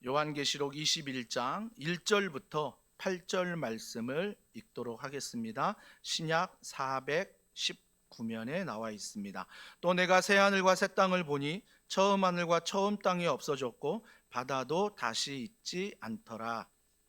요한계시록 21장 1절부터 8절 말씀을 읽도록 하겠습니다. 신약 419면에 나와 있습니다. 또 내가 새 하늘과 새 땅을 보니 처음 하늘과 처음 땅이 없어졌고 바다도 다시 있지 않더라.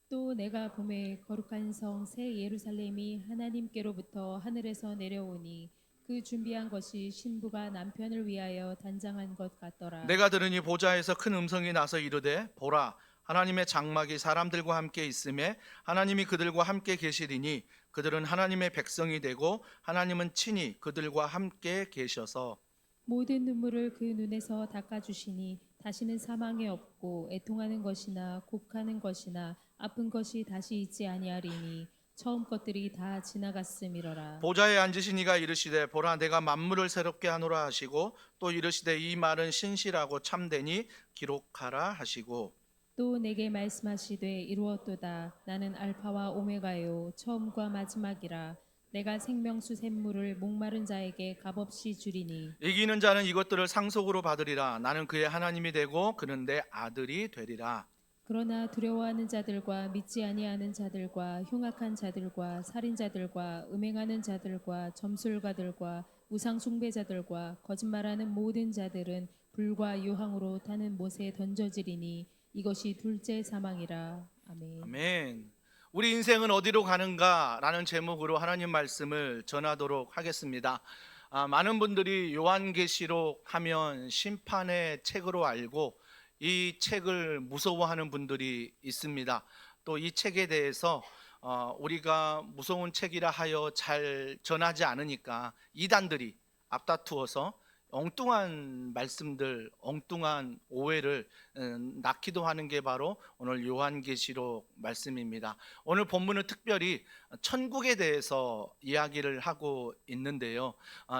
또 내가 봄에 거룩한 성 새 예루살렘이 하나님께로부터 하늘에서 내려오니 그 준비한 것이 신부가 남편을 위하여 단장한 것 같더라. 내가 들으니 보좌에서 큰 음성이 나서 이르되 보라 하나님의 장막이 사람들과 함께 있음에 하나님이 그들과 함께 계시리니 그들은 하나님의 백성이 되고 하나님은 친히 그들과 함께 계셔서 모든 눈물을 그 눈에서 닦아주시니 다시는 사망이 없고 애통하는 것이나 곡하는 것이나 아픈 것이 다시 있지 아니하리니 처음 것들이 다 지나갔음이러라. 보좌에 앉으신 이가 이르시되 보라 내가 만물을 새롭게 하노라 하시고 또 이르시되 이 말은 신실하고 참되니 기록하라 하시고 또 내게 말씀하시되 이루었도다. 나는 알파와 오메가요 처음과 마지막이라. 내가 생명수 샘물을 목마른 자에게 값없이 주리니 이기는 자는 이것들을 상속으로 받으리라. 나는 그의 하나님이 되고 그는 내 아들이 되리라. 그러나 두려워하는 자들과 믿지 아니하는 자들과 흉악한 자들과 살인자들과 음행하는 자들과 점술가들과 우상 숭배자들과 거짓말하는 모든 자들은 불과 유황으로 타는 못에 던져지리니 이것이 둘째 사망이라. 아멘. 아멘. 우리 인생은 어디로 가는가라는 제목으로 하나님 말씀을 전하도록 하겠습니다. 많은 분들이 요한계시록 하면 심판의 책으로 알고 이 책을 무서워하는 분들이 있습니다. 또 이 책에 대해서 우리가 무서운 책이라 하여 잘 전하지 않으니까 이단들이 앞다투어서 엉뚱한 말씀들, 엉뚱한 오해를 낳기도 하는 게 바로 오늘 요한계시록 말씀입니다. 오늘 본문은 특별히 천국에 대해서 이야기를 하고 있는데요.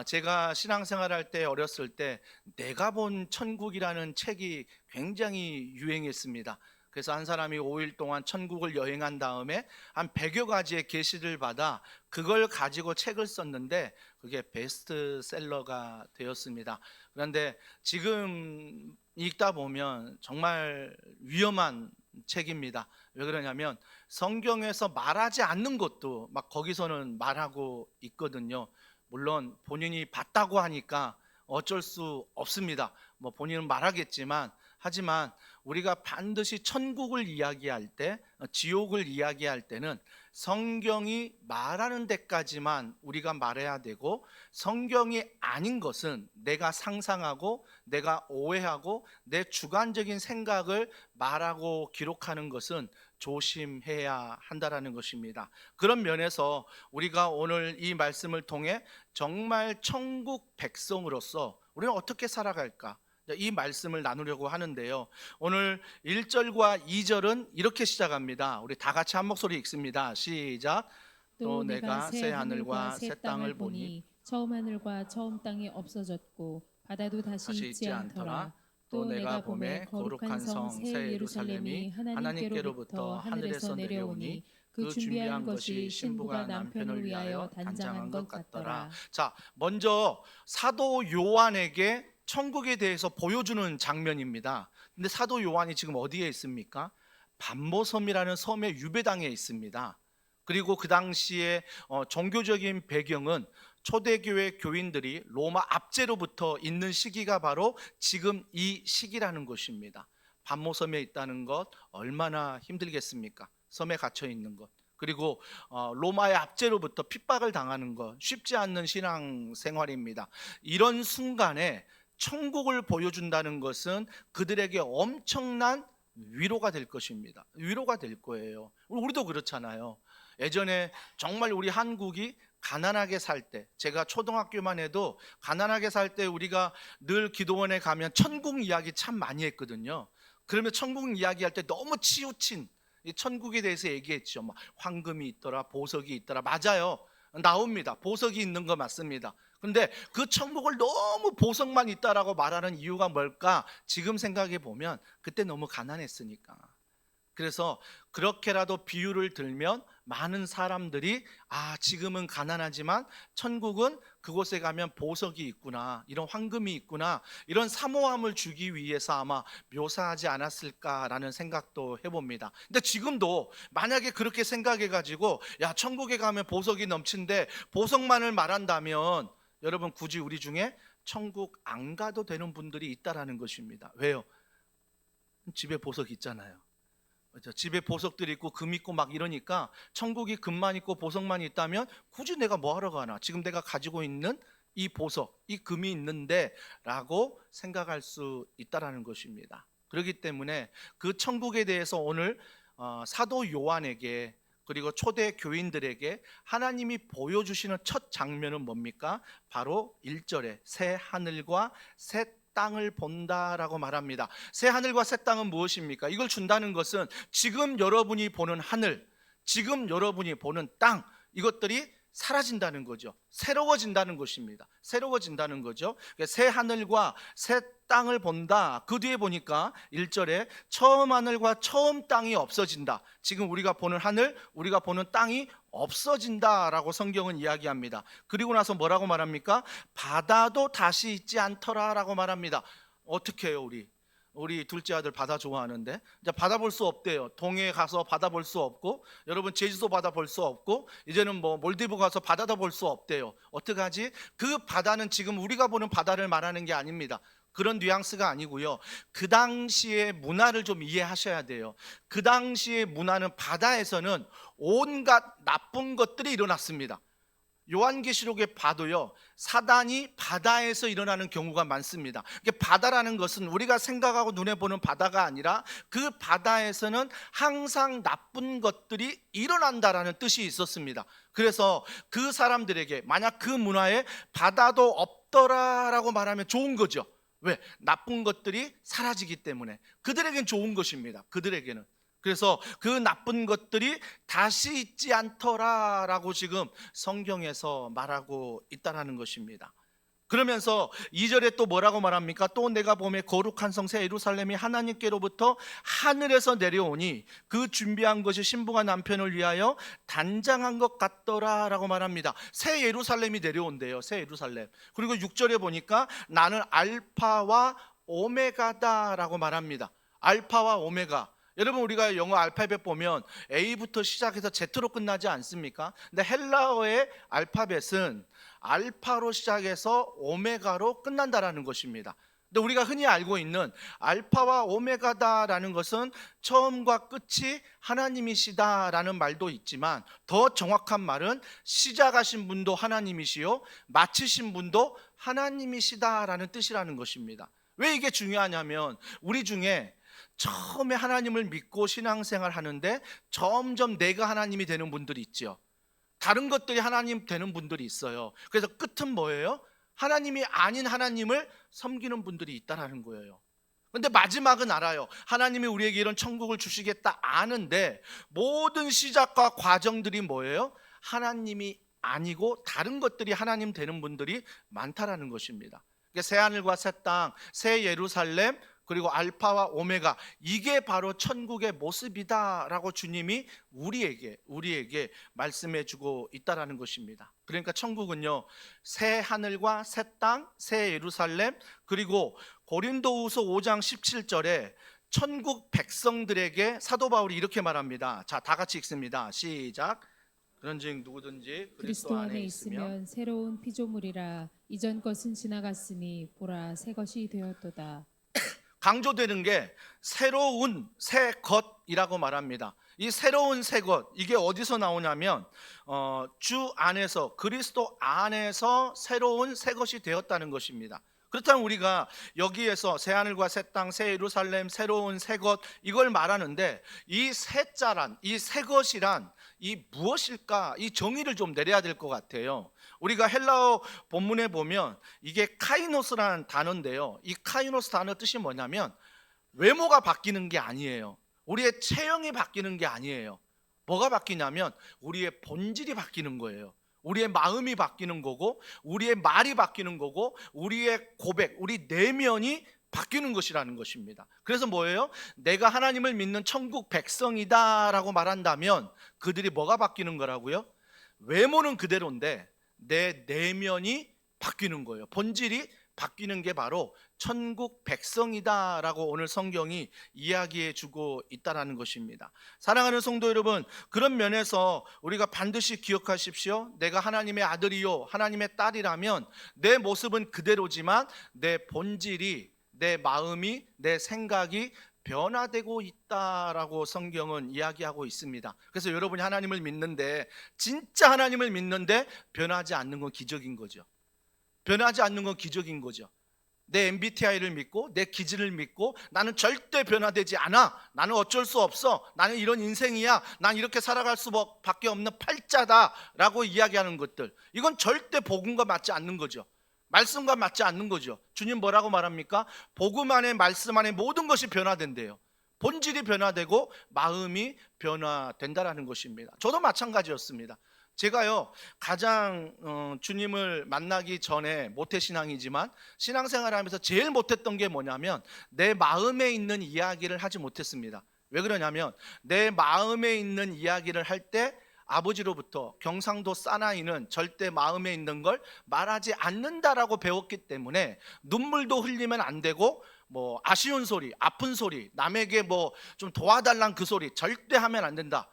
제가 신앙생활할 때 어렸을 때 내가 본 천국이라는 책이 굉장히 유행했습니다. 그래서 한 사람이 5일 동안 천국을 여행한 다음에 한 100여 가지의 계시를 받아 그걸 가지고 책을 썼는데 그게 베스트셀러가 되었습니다. 그런데 지금 읽다 보면 정말 위험한 책입니다. 왜 그러냐면 성경에서 말하지 않는 것도 막 거기서는 말하고 있거든요. 물론 본인이 봤다고 하니까 어쩔 수 없습니다. 뭐 본인은 말하겠지만 하지만 우리가 반드시 천국을 이야기할 때, 지옥을 이야기할 때는 성경이 말하는 데까지만 우리가 말해야 되고 성경이 아닌 것은 내가 상상하고 내가 오해하고 내 주관적인 생각을 말하고 기록하는 것은 조심해야 한다라는 것입니다. 그런 면에서 우리가 오늘 이 말씀을 통해 정말 천국 백성으로서 우리는 어떻게 살아갈까? 이 말씀을 나누려고 하는데요. 오늘 1절과 2절은 이렇게 시작합니다. 우리 다 같이 한 목소리 읽습니다. 시작. 또 내가 새 하늘과 새 땅을 보니 처음 하늘과 처음 땅이 없어졌고 바다도 다시 있지 않더라. 또 내가 봄에 거룩한 성 새 예루살렘이 하나님께로부터 하늘에서 내려오니 그 준비한 것이 신부가 남편을 위하여 단장한 것 같더라. 자, 먼저 사도 요한에게 천국에 대해서 보여주는 장면입니다. 근데 사도 요한이 지금 어디에 있습니까? 반모섬이라는 섬의 유배당에 있습니다. 그리고 그 당시에 종교적인 배경은 초대교회 교인들이 로마 압제로부터 있는 시기가 바로 지금 이 시기라는 것입니다. 반모섬에 있다는 것 얼마나 힘들겠습니까? 섬에 갇혀 있는 것. 그리고 로마의 압제로부터 핍박을 당하는 것 쉽지 않는 신앙생활입니다. 이런 순간에 천국을 보여준다는 것은 그들에게 엄청난 위로가 될 것입니다. 위로가 될 거예요. 우리도 그렇잖아요. 예전에 정말 우리 한국이 가난하게 살 때, 제가 초등학교만 해도 가난하게 살 때 우리가 늘 기도원에 가면 천국 이야기 참 많이 했거든요. 그러면 천국 이야기할 때 너무 치우친 이 천국에 대해서 얘기했죠. 막 황금이 있더라, 보석이 있더라. 맞아요. 나옵니다. 보석이 있는 거 맞습니다. 근데 그 천국을 너무 보석만 있다라고 말하는 이유가 뭘까? 지금 생각해 보면 그때 너무 가난했으니까. 그래서 그렇게라도 비유를 들면 많은 사람들이 지금은 가난하지만 천국은 그곳에 가면 보석이 있구나, 이런 황금이 있구나, 이런 사모함을 주기 위해서 아마 묘사하지 않았을까라는 생각도 해봅니다. 근데 지금도 만약에 그렇게 생각해 가지고 천국에 가면 보석이 넘친데 보석만을 말한다면 여러분, 굳이 우리 중에 천국 안 가도 되는 분들이 있다라는 것입니다. 왜요? 집에 보석 있잖아요. 그렇죠? 집에 보석들이 있고 금 있고 막 이러니까 천국이 금만 있고 보석만 있다면 굳이 내가 뭐 하러 가나, 지금 내가 가지고 있는 이 보석, 이 금이 있는데 라고 생각할 수 있다라는 것입니다. 그렇기 때문에 그 천국에 대해서 오늘 사도 요한에게, 그리고 초대 교인들에게 하나님이 보여주시는 첫 장면은 뭡니까? 바로 1절에 새 하늘과 새 땅을 본다라고 말합니다. 새 하늘과 새 땅은 무엇입니까? 이걸 준다는 것은 지금 여러분이 보는 하늘, 지금 여러분이 보는 땅, 이것들이 사라진다는 거죠. 새로워진다는 것입니다. 새로워진다는 거죠. 새 하늘과 새 땅을 본다. 그 뒤에 보니까 1절에 처음 하늘과 처음 땅이 없어진다. 지금 우리가 보는 하늘, 우리가 보는 땅이 없어진다라고 성경은 이야기합니다. 그리고 나서 뭐라고 말합니까? 바다도 다시 있지 않더라라고 말합니다. 어떻게 해요, 우리 둘째 아들 바다 좋아하는데 이제 바다 볼 수 없대요. 동해에 가서 바다 볼 수 없고, 여러분 제주도 바다 볼 수 없고, 이제는 뭐 몰디브 가서 바다도 볼 수 없대요. 어떡하지? 그 바다는 지금 우리가 보는 바다를 말하는 게 아닙니다. 그런 뉘앙스가 아니고요, 그 당시의 문화를 좀 이해하셔야 돼요. 그 당시의 문화는 바다에서는 온갖 나쁜 것들이 일어났습니다. 요한계시록에 봐도요, 사단이 바다에서 일어나는 경우가 많습니다. 바다라는 것은 우리가 생각하고 눈에 보는 바다가 아니라 그 바다에서는 항상 나쁜 것들이 일어난다라는 뜻이 있었습니다. 그래서 그 사람들에게 만약 그 문화에 바다도 없더라라고 말하면 좋은 거죠. 왜? 나쁜 것들이 사라지기 때문에. 그들에겐 좋은 것입니다. 그들에게는. 그래서 그 나쁜 것들이 다시 있지 않더라라고 지금 성경에서 말하고 있다는 것입니다. 그러면서 2절에 또 뭐라고 말합니까? 또 내가 보매 거룩한 성 새 예루살렘이 하나님께로부터 하늘에서 내려오니 그 준비한 것이 신부가 남편을 위하여 단장한 것 같더라라고 말합니다. 새 예루살렘이 내려온대요. 새 예루살렘. 그리고 6절에 보니까 나는 알파와 오메가다라고 말합니다. 알파와 오메가. 여러분, 우리가 영어 알파벳 보면 A부터 시작해서 Z로 끝나지 않습니까? 근데 헬라어의 알파벳은 알파로 시작해서 오메가로 끝난다라는 것입니다. 근데 우리가 흔히 알고 있는 알파와 오메가다라는 것은 처음과 끝이 하나님이시다라는 말도 있지만, 더 정확한 말은 시작하신 분도 하나님이시요 마치신 분도 하나님이시다라는 뜻이라는 것입니다. 왜 이게 중요하냐면, 우리 중에 처음에 하나님을 믿고 신앙생활 하는데 점점 내가 하나님이 되는 분들이 있죠. 다른 것들이 하나님 되는 분들이 있어요. 그래서 끝은 뭐예요? 하나님이 아닌 하나님을 섬기는 분들이 있다라는 거예요. 근데 마지막은 알아요. 하나님이 우리에게 이런 천국을 주시겠다 아는데, 모든 시작과 과정들이 뭐예요? 하나님이 아니고 다른 것들이 하나님 되는 분들이 많다라는 것입니다. 새 하늘과 새 땅, 새 예루살렘, 그리고 알파와 오메가, 이게 바로 천국의 모습이다라고 주님이 우리에게 말씀해 주고 있다라는 것입니다. 그러니까 천국은요, 새 하늘과 새 땅, 새 예루살렘, 그리고 고린도후서 5장 17절에 천국 백성들에게 사도 바울이 이렇게 말합니다. 자, 다 같이 읽습니다. 시작. 그런즉 누구든지 그리스도 안에 있으면 새로운 피조물이라. 이전 것은 지나갔으니 보라 새 것이 되었도다. 강조되는 게 새로운 새 것이라고 말합니다. 이 새로운 새 것, 이게 어디서 나오냐면 주 안에서, 그리스도 안에서 새로운 새 것이 되었다는 것입니다. 그렇다면 우리가 여기에서 새 하늘과 새 땅, 새 예루살렘, 새로운 새 것, 이걸 말하는데 이 새자란, 이 새 것이란 이 무엇일까? 이 정의를 좀 내려야 될 것 같아요. 우리가 헬라어 본문에 보면 이게 카이노스라는 단어인데요, 이 카이노스 단어 뜻이 뭐냐면 외모가 바뀌는 게 아니에요. 우리의 체형이 바뀌는 게 아니에요. 뭐가 바뀌냐면 우리의 본질이 바뀌는 거예요. 우리의 마음이 바뀌는 거고, 우리의 말이 바뀌는 거고, 우리의 고백, 우리 내면이 바뀌는 것이라는 것입니다. 그래서 뭐예요? 내가 하나님을 믿는 천국 백성이다라고 말한다면 그들이 뭐가 바뀌는 거라고요? 외모는 그대로인데 내 내면이 바뀌는 거예요. 본질이 바뀌는 게 바로 천국 백성이다라고 오늘 성경이 이야기해 주고 있다라는 것입니다. 사랑하는 성도 여러분, 그런 면에서 우리가 반드시 기억하십시오. 내가 하나님의 아들이요 하나님의 딸이라면 내 모습은 그대로지만 내 본질이, 내 마음이, 내 생각이 변화되고 있다라고 성경은 이야기하고 있습니다. 그래서 여러분이 하나님을 믿는데, 진짜 하나님을 믿는데 변하지 않는 건 기적인 거죠. 변하지 않는 건 기적인 거죠. 내 MBTI를 믿고 내 기질을 믿고 나는 절대 변화되지 않아, 나는 어쩔 수 없어, 나는 이런 인생이야, 난 이렇게 살아갈 수밖에 없는 팔자다라고 이야기하는 것들, 이건 절대 복음과 맞지 않는 거죠. 말씀과 맞지 않는 거죠. 주님 뭐라고 말합니까? 복음 안에, 말씀 안에 모든 것이 변화된대요. 본질이 변화되고 마음이 변화된다라는 것입니다. 저도 마찬가지였습니다. 제가요 가장 주님을 만나기 전에 모태신앙이지만 신앙생활하면서 제일 못했던 게 뭐냐면 내 마음에 있는 이야기를 하지 못했습니다. 왜 그러냐면 내 마음에 있는 이야기를 할 때 아버지로부터 경상도 사나이는 절대 마음에 있는 걸 말하지 않는다라고 배웠기 때문에 눈물도 흘리면 안 되고, 뭐 아쉬운 소리, 아픈 소리, 남에게 뭐 좀 도와달란 그 소리 절대 하면 안 된다.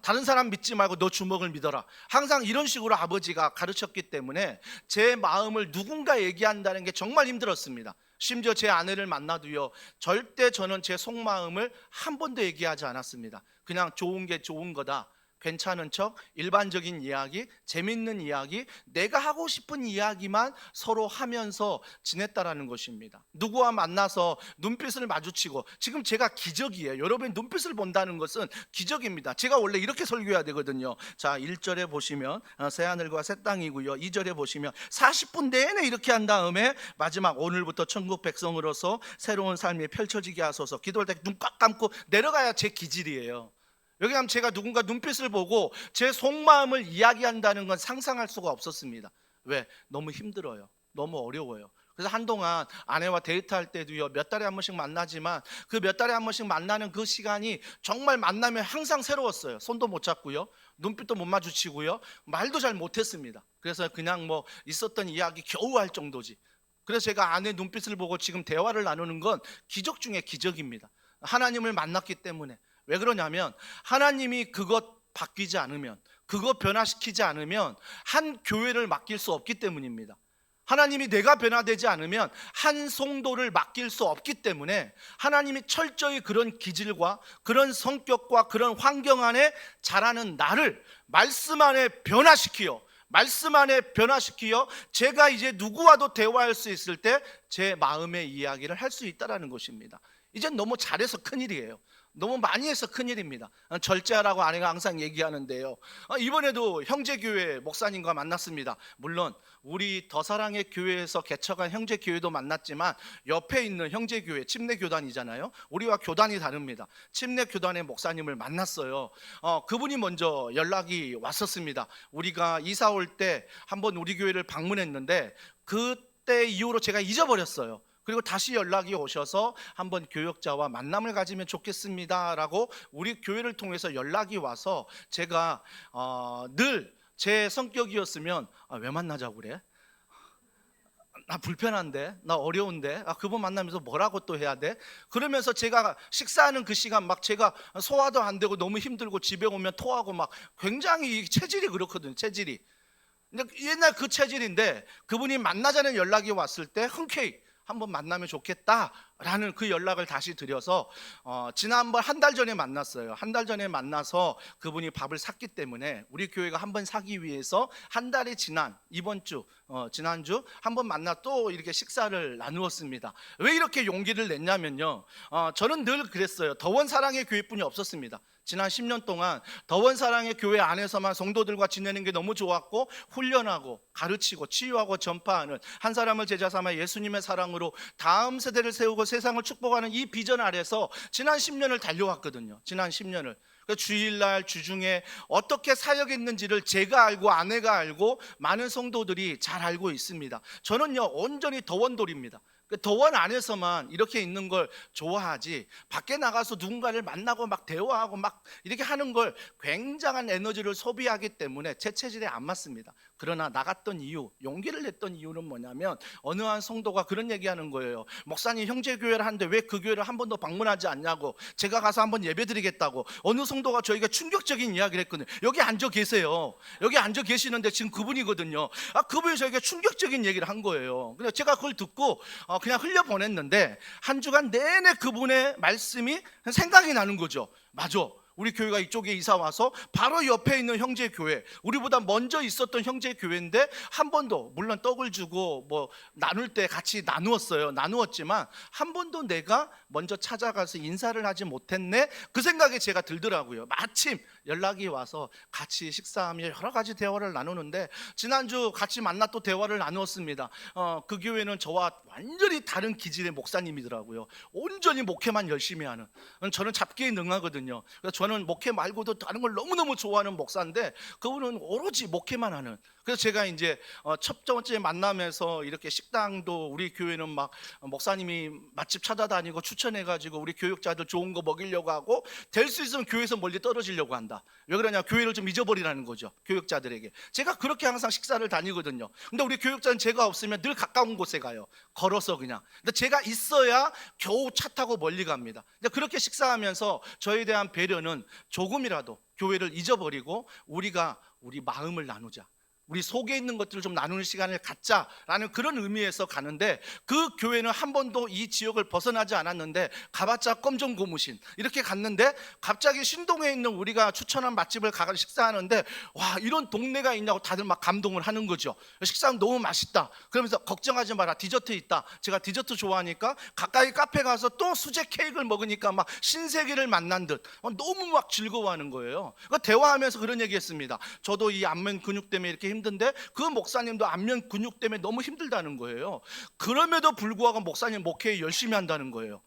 다른 사람 믿지 말고 너 주먹을 믿어라. 항상 이런 식으로 아버지가 가르쳤기 때문에 제 마음을 누군가 얘기한다는 게 정말 힘들었습니다. 심지어 제 아내를 만나도요 절대 저는 제 속마음을 한 번도 얘기하지 않았습니다. 그냥 좋은 게 좋은 거다, 괜찮은 척, 일반적인 이야기, 재밌는 이야기, 내가 하고 싶은 이야기만 서로 하면서 지냈다라는 것입니다. 누구와 만나서 눈빛을 마주치고, 지금 제가 기적이에요. 여러분이 눈빛을 본다는 것은 기적입니다. 제가 원래 이렇게 설교해야 되거든요. 자, 1절에 보시면 새하늘과 새 땅이고요, 2절에 보시면 40분 내내 이렇게 한 다음에 마지막 오늘부터 천국 백성으로서 새로운 삶이 펼쳐지게 하소서, 기도할 때 눈 꽉 감고 내려가야 제 기질이에요. 여기 하면 제가 누군가 눈빛을 보고 제 속마음을 이야기한다는 건 상상할 수가 없었습니다. 왜? 너무 힘들어요. 너무 어려워요. 그래서 한동안 아내와 데이트할 때도요 몇 달에 한 번씩 만나지만 그 몇 달에 한 번씩 만나는 그 시간이 정말 만나면 항상 새로웠어요. 손도 못 잡고요, 눈빛도 못 마주치고요, 말도 잘 못했습니다. 그래서 그냥 뭐 있었던 이야기 겨우 할 정도지. 그래서 제가 아내 눈빛을 보고 지금 대화를 나누는 건 기적 중에 기적입니다. 하나님을 만났기 때문에. 왜 그러냐면 하나님이 그것 바뀌지 않으면, 그것 변화시키지 않으면 한 교회를 맡길 수 없기 때문입니다. 하나님이 내가 변화되지 않으면 한 성도를 맡길 수 없기 때문에 하나님이 철저히 그런 기질과 그런 성격과 그런 환경 안에 자라는 나를 말씀 안에 변화시키어, 말씀 안에 변화시키어 제가 이제 누구와도 대화할 수 있을 때 제 마음의 이야기를 할 수 있다는 것입니다. 이젠 너무 잘해서 큰일이에요. 너무 많이 해서 큰일입니다. 절제하라고 아내가 항상 얘기하는데요, 이번에도 형제교회 목사님과 만났습니다. 물론 우리 더사랑의 교회에서 개척한 형제교회도 만났지만 옆에 있는 형제교회 침례교단이잖아요. 우리와 교단이 다릅니다. 침례교단의 목사님을 만났어요. 그분이 먼저 연락이 왔었습니다. 우리가 이사 올 때 한번 우리 교회를 방문했는데 그때 이후로 제가 잊어버렸어요. 그리고 다시 연락이 오셔서 한번 교역자와 만남을 가지면 좋겠습니다라고 우리 교회를 통해서 연락이 와서 제가 늘 제 성격이었으면 왜 만나자고 그래? 나 불편한데, 나 어려운데, 그분 만나면서 뭐라고 또 해야 돼? 그러면서 제가 식사하는 그 시간 막 제가 소화도 안 되고 너무 힘들고 집에 오면 토하고 막 굉장히 체질이 그렇거든요. 체질이. 근데 옛날 그 체질인데 그분이 만나자는 연락이 왔을 때 흔쾌히 한번 만나면 좋겠다라는 그 연락을 다시 드려서 지난번 한 달 전에 만났어요. 한 달 전에 만나서 그분이 밥을 샀기 때문에 우리 교회가 한번 사기 위해서 한 달이 지난 이번 주, 지난주 한번 만나 또 이렇게 식사를 나누었습니다. 왜 이렇게 용기를 냈냐면요, 저는 늘 그랬어요. 더원 사랑의 교회뿐이 없었습니다. 지난 10년 동안 더원 사랑의 교회 안에서만 성도들과 지내는 게 너무 좋았고, 훈련하고 가르치고 치유하고 전파하는, 한 사람을 제자 삼아 예수님의 사랑으로 다음 세대를 세우고 세상을 축복하는 이 비전 아래서 지난 10년을 달려왔거든요. 지난 10년을. 주일날 주중에 어떻게 사역했는지를 제가 알고 아내가 알고 많은 성도들이 잘 알고 있습니다. 저는요 온전히 더원돌입니다. 더원 안에서만 이렇게 있는 걸 좋아하지, 밖에 나가서 누군가를 만나고 막 대화하고 막 이렇게 하는 걸 굉장한 에너지를 소비하기 때문에 제 체질에 안 맞습니다. 그러나 나갔던 이유, 용기를 냈던 이유는 뭐냐면, 어느 한 성도가 그런 얘기하는 거예요. 목사님, 형제교회를 하는데 왜 그 교회를 한 번도 방문하지 않냐고, 제가 가서 한번 예배드리겠다고. 어느 성도가 저희가 충격적인 이야기를 했거든요. 여기 앉아 계세요. 여기 앉아 계시는데 지금 그분이거든요. 그분이 저에게 충격적인 얘기를 한 거예요. 그래서 제가 그걸 듣고 그냥 흘려보냈는데, 한 주간 내내 그분의 말씀이 생각이 나는 거죠. 맞아, 우리 교회가 이쪽에 이사 와서 바로 옆에 있는 형제 교회, 우리보다 먼저 있었던 형제 교회인데 한 번도, 물론 떡을 주고 뭐 나눌 때 같이 나누었지만 한 번도 내가 먼저 찾아가서 인사를 하지 못했네, 그 생각이 제가 들더라고요. 마침 연락이 와서 같이 식사하며 여러 가지 대화를 나누는데, 지난주 같이 만나 또 대화를 나누었습니다. 그 교회는 저와 완전히 다른 기질의 목사님이더라고요. 온전히 목회만 열심히 하는. 저는 잡기에 능하거든요. 그래서 저는 목회 말고도 다른 걸 너무너무 좋아하는 목사인데, 그분은 오로지 목회만 하는. 그래서 제가 이제 첫 번째 만나면서 이렇게 식당도, 우리 교회는 막 목사님이 맛집 찾아다니고 추천해가지고 우리 교육자들 좋은 거 먹이려고 하고, 될 수 있으면 교회에서 멀리 떨어지려고 한다. 왜 그러냐, 교회를 좀 잊어버리라는 거죠, 교육자들에게. 제가 그렇게 항상 식사를 다니거든요. 근데 우리 교육자는 제가 없으면 늘 가까운 곳에 가요, 걸어서 그냥. 근데 제가 있어야 겨우 차 타고 멀리 갑니다. 근데 그렇게 식사하면서 저에 대한 배려는, 조금이라도 교회를 잊어버리고 우리가 우리 마음을 나누자, 우리 속에 있는 것들을 좀 나누는 시간을 갖자라는 그런 의미에서 가는데, 그 교회는 한 번도 이 지역을 벗어나지 않았는데, 가봤자 껌좀 고무신 이렇게 갔는데, 갑자기 신동에 있는 우리가 추천한 맛집을 가서 식사하는데, 와, 이런 동네가 있냐고 다들 막 감동을 하는 거죠. 식사는 너무 맛있다. 그러면서 걱정하지 마라, 디저트 있다. 제가 디저트 좋아하니까 가까이 카페 가서 또 수제 케이크를 먹으니까 막 신세계를 만난 듯 너무 막 즐거워하는 거예요. 대화하면서 그런 얘기했습니다. 저도 이 안면 근육 때문에 이렇게 힘든데, 그 목사님도 안면 근육 때문에 너무 힘들다는 거예요. 그럼에도 불구하고 목사님 목회 열심히 한다는 거예요.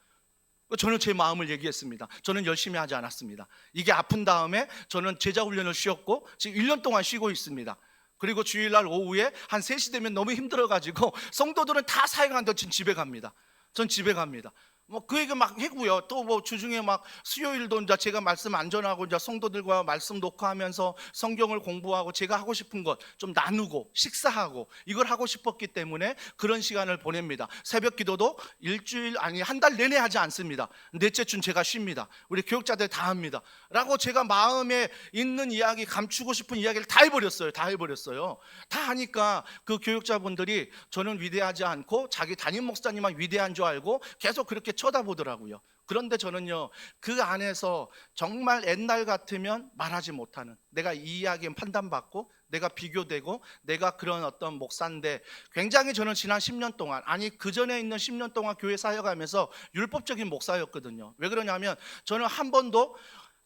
저는 제 마음을 얘기했습니다. 저는 열심히 하지 않았습니다. 이게 아픈 다음에 저는 제자 훈련을 쉬었고 지금 1년 동안 쉬고 있습니다. 그리고 주일날 오후에 한 3시 되면 너무 힘들어가지고 성도들은 다 사역하는데 전 집에 갑니다. 전 집에 갑니다. 뭐 그 얘기 막 하고요. 또 뭐 주중에 막 수요일도 이제 제가 말씀 안전하고 이제 성도들과 말씀 녹화하면서 성경을 공부하고 제가 하고 싶은 것 좀 나누고 식사하고 이걸 하고 싶었기 때문에 그런 시간을 보냅니다. 새벽 기도도 일주일, 아니 한 달 내내 하지 않습니다. 넷째 주는 제가 쉽니다. 우리 교육자들 다 합니다 라고 제가 마음에 있는 이야기, 감추고 싶은 이야기를 다 해버렸어요. 다 하니까 그 교육자분들이 저는 위대하지 않고 자기 담임 목사님만 위대한 줄 알고 계속 그렇게 쳐다보더라고요. 그런데 저는요, 그 안에서 정말 옛날 같으면 말하지 못하는, 내가 이 이야기는 판단받고 내가 비교되고 내가 그런 어떤 목사인데, 굉장히 저는 지난 10년 동안, 아니 그 전에 있는 10년 동안 교회 사역하면서 율법적인 목사였거든요. 왜 그러냐면 저는 한 번도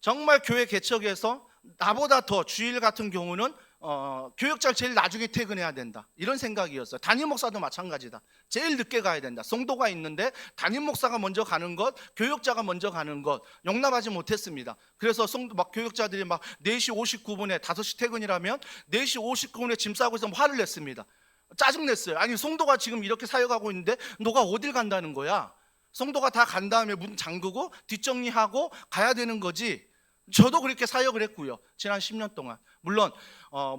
정말 교회 개척에서 나보다 더, 주일 같은 경우는 교역자를 제일 나중에 퇴근해야 된다, 이런 생각이었어요. 담임 목사도 마찬가지다. 제일 늦게 가야 된다. 성도가 있는데 담임 목사가 먼저 가는 것, 교역자가 먼저 가는 것 용납하지 못했습니다. 그래서 막 교역자들이 막 4시 59분에 5시 퇴근이라면 4시 59분에 짐 싸고 있으면 화를 냈습니다. 짜증냈어요. 아니 성도가 지금 이렇게 사역하고 있는데 너가 어딜 간다는 거야? 성도가 다 간 다음에 문 잠그고 뒷정리하고 가야 되는 거지. 저도 그렇게 사역을 했고요, 지난 10년 동안. 물론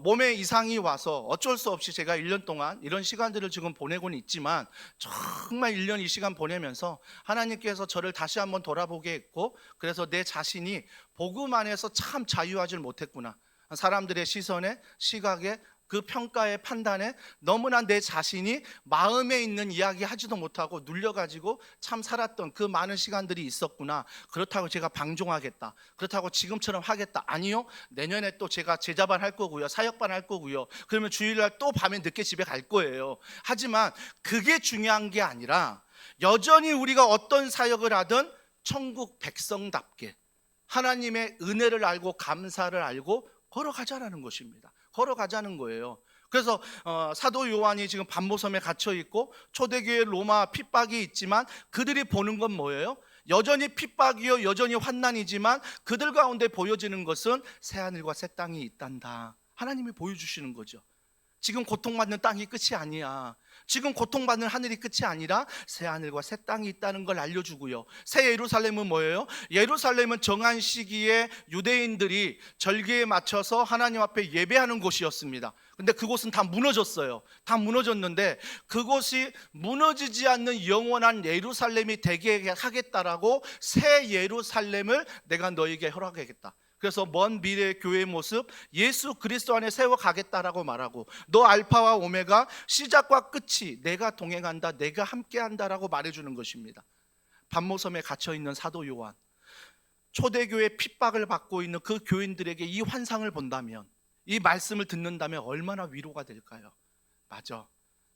몸에 이상이 와서 어쩔 수 없이 제가 1년 동안 이런 시간들을 지금 보내고는 있지만, 정말 1년 이 시간 보내면서 하나님께서 저를 다시 한번 돌아보게 했고, 그래서 내 자신이 복음 안에서 참 자유하지 못했구나, 사람들의 시선에, 시각에, 그 평가의 판단에 너무나 내 자신이 마음에 있는 이야기 하지도 못하고 눌려가지고 참 살았던 그 많은 시간들이 있었구나. 그렇다고 제가 방종하겠다, 그렇다고 지금처럼 하겠다, 아니요. 내년에 또 제가 제자반 할 거고요, 사역반 할 거고요. 그러면 주일날 또 밤에 늦게 집에 갈 거예요. 하지만 그게 중요한 게 아니라, 여전히 우리가 어떤 사역을 하든 천국 백성답게 하나님의 은혜를 알고 감사를 알고 걸어가자라는 것입니다. 걸어가자는 거예요. 그래서 사도 요한이 지금 반모섬에 갇혀 있고 초대교회 로마 핍박이 있지만, 그들이 보는 건 뭐예요? 여전히 핍박이요, 여전히 환난이지만 그들 가운데 보여지는 것은 새하늘과 새 땅이 있단다. 하나님이 보여주시는 거죠. 지금 고통받는 땅이 끝이 아니야. 지금 고통받는 하늘이 끝이 아니라 새 하늘과 새 땅이 있다는 걸 알려주고요. 새 예루살렘은 뭐예요? 예루살렘은 정한 시기에 유대인들이 절기에 맞춰서 하나님 앞에 예배하는 곳이었습니다. 근데 그곳은 다 무너졌어요. 다 무너졌는데 그곳이 무너지지 않는 영원한 예루살렘이 되게 하겠다라고 새 예루살렘을 내가 너에게 허락하겠다. 그래서 먼 미래의 교회의 모습 예수 그리스도 안에 세워가겠다라고 말하고, 너 알파와 오메가 시작과 끝이 내가 동행한다, 내가 함께한다라고 말해주는 것입니다. 반모섬에 갇혀있는 사도 요한, 초대교회 핍박을 받고 있는 그 교인들에게 이 환상을 본다면, 이 말씀을 듣는다면 얼마나 위로가 될까요? 맞아,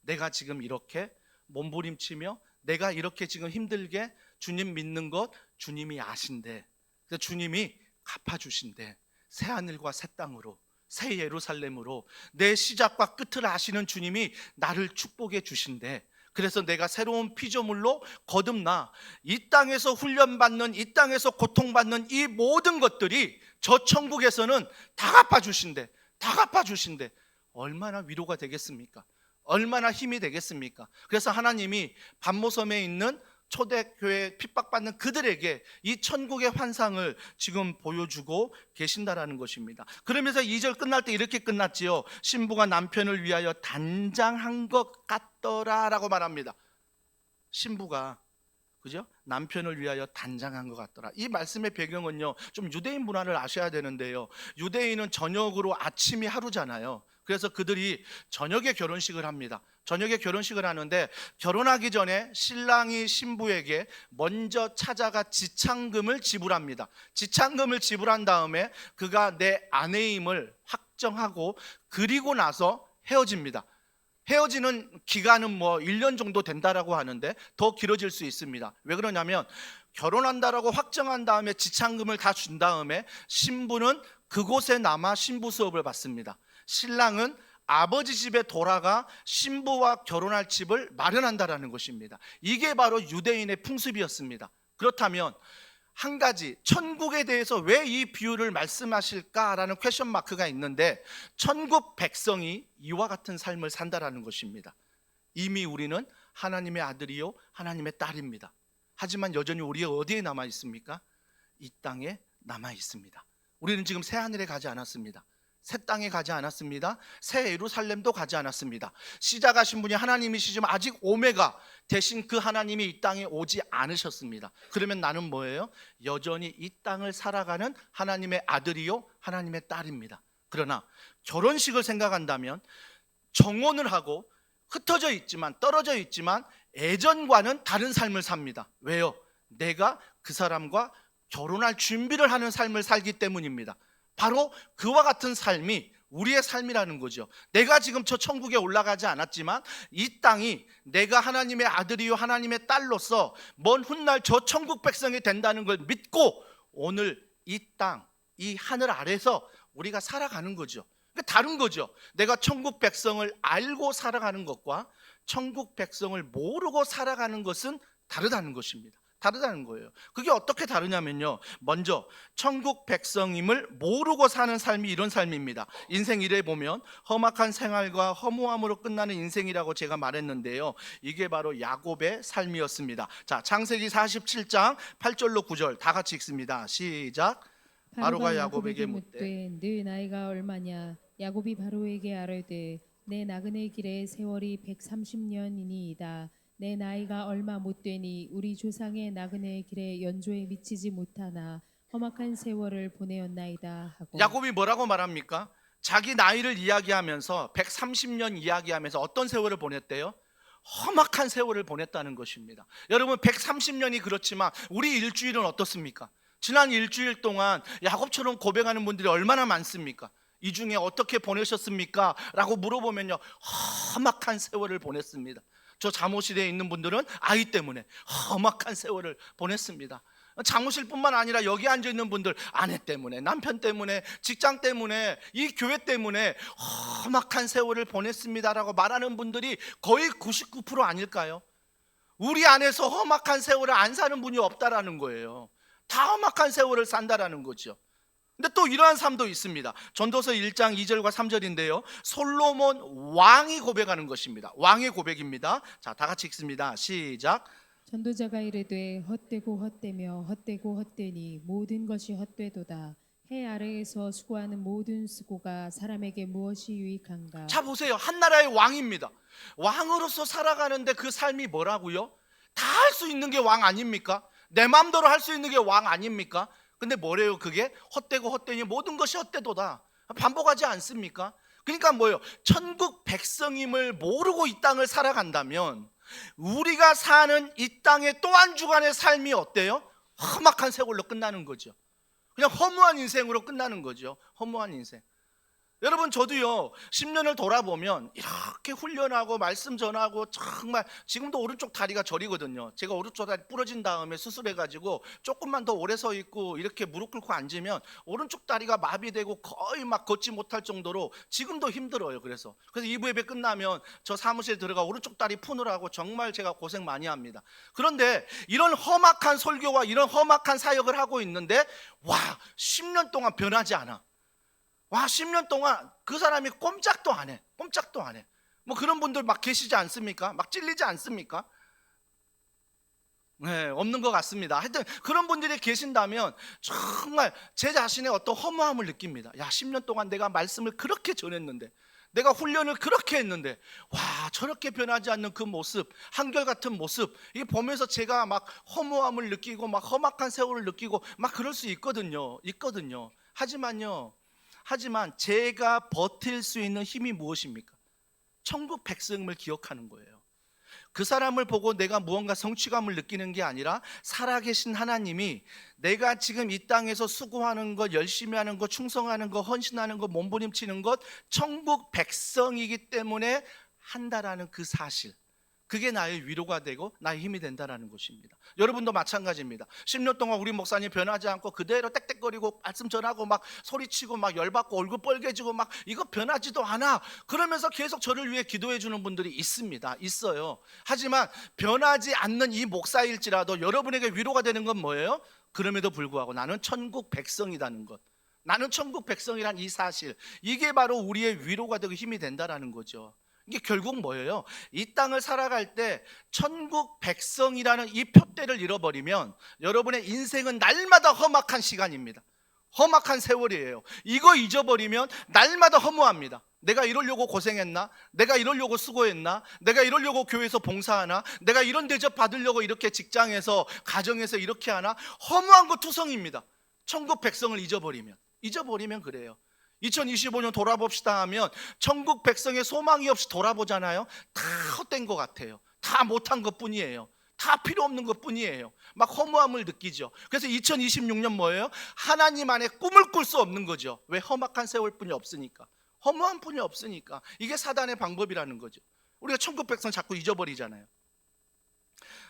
내가 지금 이렇게 몸부림치며 내가 이렇게 지금 힘들게 주님 믿는 것 주님이 아신대. 그래서 주님이 갚아주신대. 새 하늘과 새 땅으로, 새 예루살렘으로 내 시작과 끝을 아시는 주님이 나를 축복해 주신대. 그래서 내가 새로운 피조물로 거듭나 이 땅에서 훈련받는, 이 땅에서 고통받는 이 모든 것들이 저 천국에서는 다 갚아주신대. 다 갚아주신대. 얼마나 위로가 되겠습니까? 얼마나 힘이 되겠습니까? 그래서 하나님이 반모섬에 있는 초대교회 핍박받는 그들에게 이 천국의 환상을 지금 보여주고 계신다라는 것입니다. 그러면서 2절 끝날 때 이렇게 끝났지요. 신부가 남편을 위하여 단장한 것 같더라 라고 말합니다. 신부가, 그죠? 남편을 위하여 단장한 것 같더라. 이 말씀의 배경은요, 좀 유대인 문화를 아셔야 되는데요, 유대인은 저녁으로 아침이 하루잖아요. 그래서 그들이 저녁에 결혼식을 합니다. 저녁에 결혼식을 하는데 결혼하기 전에 신랑이 신부에게 먼저 찾아가 지창금을 지불합니다. 지창금을 지불한 다음에 그가 내 아내임을 확정하고 그리고 나서 헤어집니다. 헤어지는 기간은 뭐 1년 정도 된다라고 하는데 더 길어질 수 있습니다. 왜 그러냐면 결혼한다라고 확정한 다음에 지창금을 다 준 다음에 신부는 그곳에 남아 신부 수업을 받습니다. 신랑은 아버지 집에 돌아가 신부와 결혼할 집을 마련한다라는 것입니다. 이게 바로 유대인의 풍습이었습니다. 그렇다면 한 가지, 천국에 대해서 왜 이 비유를 말씀하실까라는 퀘션 마크가 있는데, 천국 백성이 이와 같은 삶을 산다라는 것입니다. 이미 우리는 하나님의 아들이요 하나님의 딸입니다. 하지만 여전히 우리가 어디에 남아 있습니까? 이 땅에 남아 있습니다. 우리는 지금 새 하늘에 가지 않았습니다. 새 땅에 가지 않았습니다. 새 예루살렘도 가지 않았습니다. 시작하신 분이 하나님이시지만 아직 오메가 대신 그 하나님이 이 땅에 오지 않으셨습니다. 그러면 나는 뭐예요? 여전히 이 땅을 살아가는 하나님의 아들이요 하나님의 딸입니다. 그러나 결혼식을 생각한다면 정혼을 하고 흩어져 있지만, 떨어져 있지만 예전과는 다른 삶을 삽니다. 왜요? 내가 그 사람과 결혼할 준비를 하는 삶을 살기 때문입니다. 바로 그와 같은 삶이 우리의 삶이라는 거죠. 내가 지금 저 천국에 올라가지 않았지만 이 땅이 내가 하나님의 아들이요 하나님의 딸로서 먼 훗날 저 천국 백성이 된다는 걸 믿고 오늘 이 땅, 이 하늘 아래서 우리가 살아가는 거죠. 다른 거죠. 내가 천국 백성을 알고 살아가는 것과 천국 백성을 모르고 살아가는 것은 다르다는 것입니다. 다르다는 거예요. 그게 어떻게 다르냐면요, 먼저 천국 백성임을 모르고 사는 삶이 이런 삶입니다. 인생 1회 보면 험악한 생활과 허무함으로 끝나는 인생이라고 제가 말했는데요, 이게 바로 야곱의 삶이었습니다. 자, 창세기 47장 8절로 9절 다 같이 읽습니다. 시작. 바로가 야곱에게 묻되 네 나이가 얼마냐? 야곱이 바로에게 아뢰되 내 나그네 길의 세월이 130년이니이다. 내 나이가 얼마 못 되니 우리 조상의 나그네 길에 연조에 미치지 못하나 험악한 세월을 보내었나이다 하고. 야곱이 뭐라고 말합니까? 자기 나이를 이야기하면서 130년 이야기하면서 어떤 세월을 보냈대요? 험악한 세월을 보냈다는 것입니다. 여러분, 130년이 그렇지만 우리 일주일은 어떻습니까? 지난 일주일 동안 야곱처럼 고백하는 분들이 얼마나 많습니까? 이 중에 어떻게 보내셨습니까? 라고 물어보면요, 험악한 세월을 보냈습니다. 저 잠옷실에 있는 분들은 아이 때문에 험악한 세월을 보냈습니다. 잠옷실뿐만 아니라 여기 앉아 있는 분들 아내 때문에, 남편 때문에, 직장 때문에, 이 교회 때문에 험악한 세월을 보냈습니다라고 말하는 분들이 거의 99% 아닐까요? 우리 안에서 험악한 세월을 안 사는 분이 없다라는 거예요. 다 험악한 세월을 산다라는 거죠. 근데 또 이러한 삶도 있습니다. 전도서 1장 2절과 3절인데요. 솔로몬 왕이 고백하는 것입니다. 왕의 고백입니다. 자, 다 같이 읽습니다. 시작. 전도자가 이르되 헛되고 헛되며 헛되고 헛되니 모든 것이 헛되도다. 해 아래에서 수고하는 모든 수고가 사람에게 무엇이 유익한가? 자, 보세요. 한 나라의 왕입니다. 왕으로서 살아가는데 그 삶이 뭐라고요? 다 할 수 있는 게 왕 아닙니까? 내 마음대로 할 수 있는 게 왕 아닙니까? 근데 뭐래요? 그게 헛되고 헛되니 모든 것이 헛되도다. 반복하지 않습니까? 그러니까 뭐예요? 천국 백성임을 모르고 이 땅을 살아간다면 우리가 사는 이 땅의 또 한 주간의 삶이 어때요? 험악한 세월로 끝나는 거죠. 그냥 허무한 인생으로 끝나는 거죠. 허무한 인생. 여러분, 저도요 10년을 돌아보면 이렇게 훈련하고 말씀 전하고 정말 지금도 오른쪽 다리가 저리거든요. 제가 오른쪽 다리 부러진 다음에 수술해가지고 조금만 더 오래 서 있고 이렇게 무릎 꿇고 앉으면 오른쪽 다리가 마비되고 거의 막 걷지 못할 정도로 지금도 힘들어요. 그래서 2부 예배 끝나면 저 사무실에 들어가 오른쪽 다리 푸느라고 정말 제가 고생 많이 합니다. 그런데 이런 험악한 설교와 이런 험악한 사역을 하고 있는데 10년 동안 변하지 않아. 10년 동안 그 사람이 꼼짝도 안 해. 꼼짝도 안 해. 뭐 그런 분들 막 계시지 않습니까? 막 찔리지 않습니까? 네, 없는 것 같습니다. 하여튼 그런 분들이 계신다면 정말 제 자신의 어떤 허무함을 느낍니다. 10년 동안 내가 말씀을 그렇게 전했는데, 내가 훈련을 그렇게 했는데, 저렇게 변하지 않는 그 모습, 한결같은 모습, 이게 보면서 제가 막 허무함을 느끼고 막 험악한 세월을 느끼고 막 그럴 수 있거든요. 하지만 제가 버틸 수 있는 힘이 무엇입니까? 천국 백성을 기억하는 거예요. 그 사람을 보고 내가 무언가 성취감을 느끼는 게 아니라 살아계신 하나님이 내가 지금 이 땅에서 수고하는 것, 열심히 하는 것, 충성하는 것, 헌신하는 것, 몸부림치는 것 천국 백성이기 때문에 한다라는 그 사실, 그게 나의 위로가 되고 나의 힘이 된다는 것입니다. 여러분도 마찬가지입니다. 10년 동안 우리 목사님 변하지 않고 그대로 땡땡거리고 말씀 전하고 막 소리치고 막 열받고 얼굴 빨개지고 막 이거 변하지도 않아, 그러면서 계속 저를 위해 기도해 주는 분들이 있어요. 하지만 변하지 않는 이 목사일지라도 여러분에게 위로가 되는 건 뭐예요? 그럼에도 불구하고 나는 천국 백성이라는 것, 나는 천국 백성이란 이 사실, 이게 바로 우리의 위로가 되고 힘이 된다는 거죠. 이게 결국 뭐예요? 이 땅을 살아갈 때 천국 백성이라는 이 표대를 잃어버리면 여러분의 인생은 날마다 험악한 시간입니다. 험악한 세월이에요. 이거 잊어버리면 날마다 허무합니다. 내가 이러려고 고생했나? 내가 이러려고 수고했나? 내가 이러려고 교회에서 봉사하나? 내가 이런 대접 받으려고 이렇게 직장에서 가정에서 이렇게 하나? 허무한 거 투성입니다. 천국 백성을 잊어버리면 그래요. 2025년 돌아봅시다 하면 천국 백성의 소망이 없이 돌아보잖아요. 다 헛된 것 같아요. 다 못한 것 뿐이에요. 다 필요 없는 것 뿐이에요. 막 허무함을 느끼죠. 그래서 2026년 뭐예요? 하나님 안에 꿈을 꿀 수 없는 거죠. 왜? 험악한 세월뿐이 없으니까, 허무함뿐이 없으니까. 이게 사단의 방법이라는 거죠. 우리가 천국 백성 자꾸 잊어버리잖아요.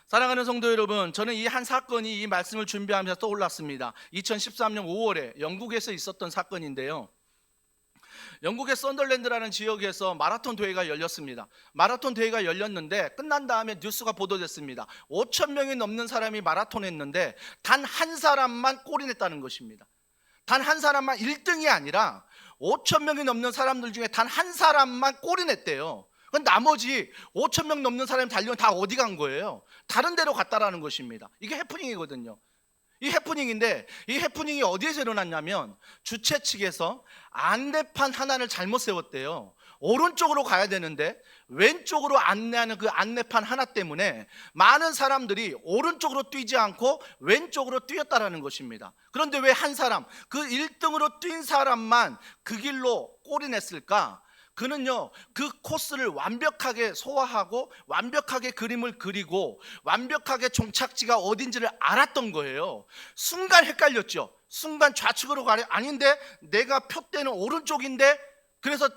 사랑하는 성도 여러분, 저는 이 한 사건이 이 말씀을 준비하면서 떠올랐습니다. 2013년 5월에 영국에서 있었던 사건인데요. 영국의 썬덜랜드라는 지역에서 마라톤 대회가 열렸습니다. 마라톤 대회가 열렸는데 끝난 다음에 뉴스가 보도됐습니다. 5천 명이 넘는 사람이 마라톤 했는데 단 한 사람만 골이 냈다는 것입니다. 단 한 사람만 1등이 아니라 5천 명이 넘는 사람들 중에 단 한 사람만 골이 냈대요. 그럼 나머지 5천 명 넘는 사람이 달리면 다 어디 간 거예요? 다른 데로 갔다라는 것입니다. 이게 해프닝이거든요. 이 해프닝인데, 이 해프닝이 어디에서 일어났냐면 주최 측에서 안내판 하나를 잘못 세웠대요. 오른쪽으로 가야 되는데 왼쪽으로 안내하는 그 안내판 하나 때문에 많은 사람들이 오른쪽으로 뛰지 않고 왼쪽으로 뛰었다라는 것입니다. 그런데 왜 한 사람, 그 1등으로 뛴 사람만 그 길로 골이 냈을까? 그는요, 그 코스를 완벽하게 소화하고 완벽하게 그림을 그리고 완벽하게 종착지가 어딘지를 알았던 거예요. 순간 헷갈렸죠. 순간 좌측으로 가려, 아닌데 내가 표대는 오른쪽인데, 그래서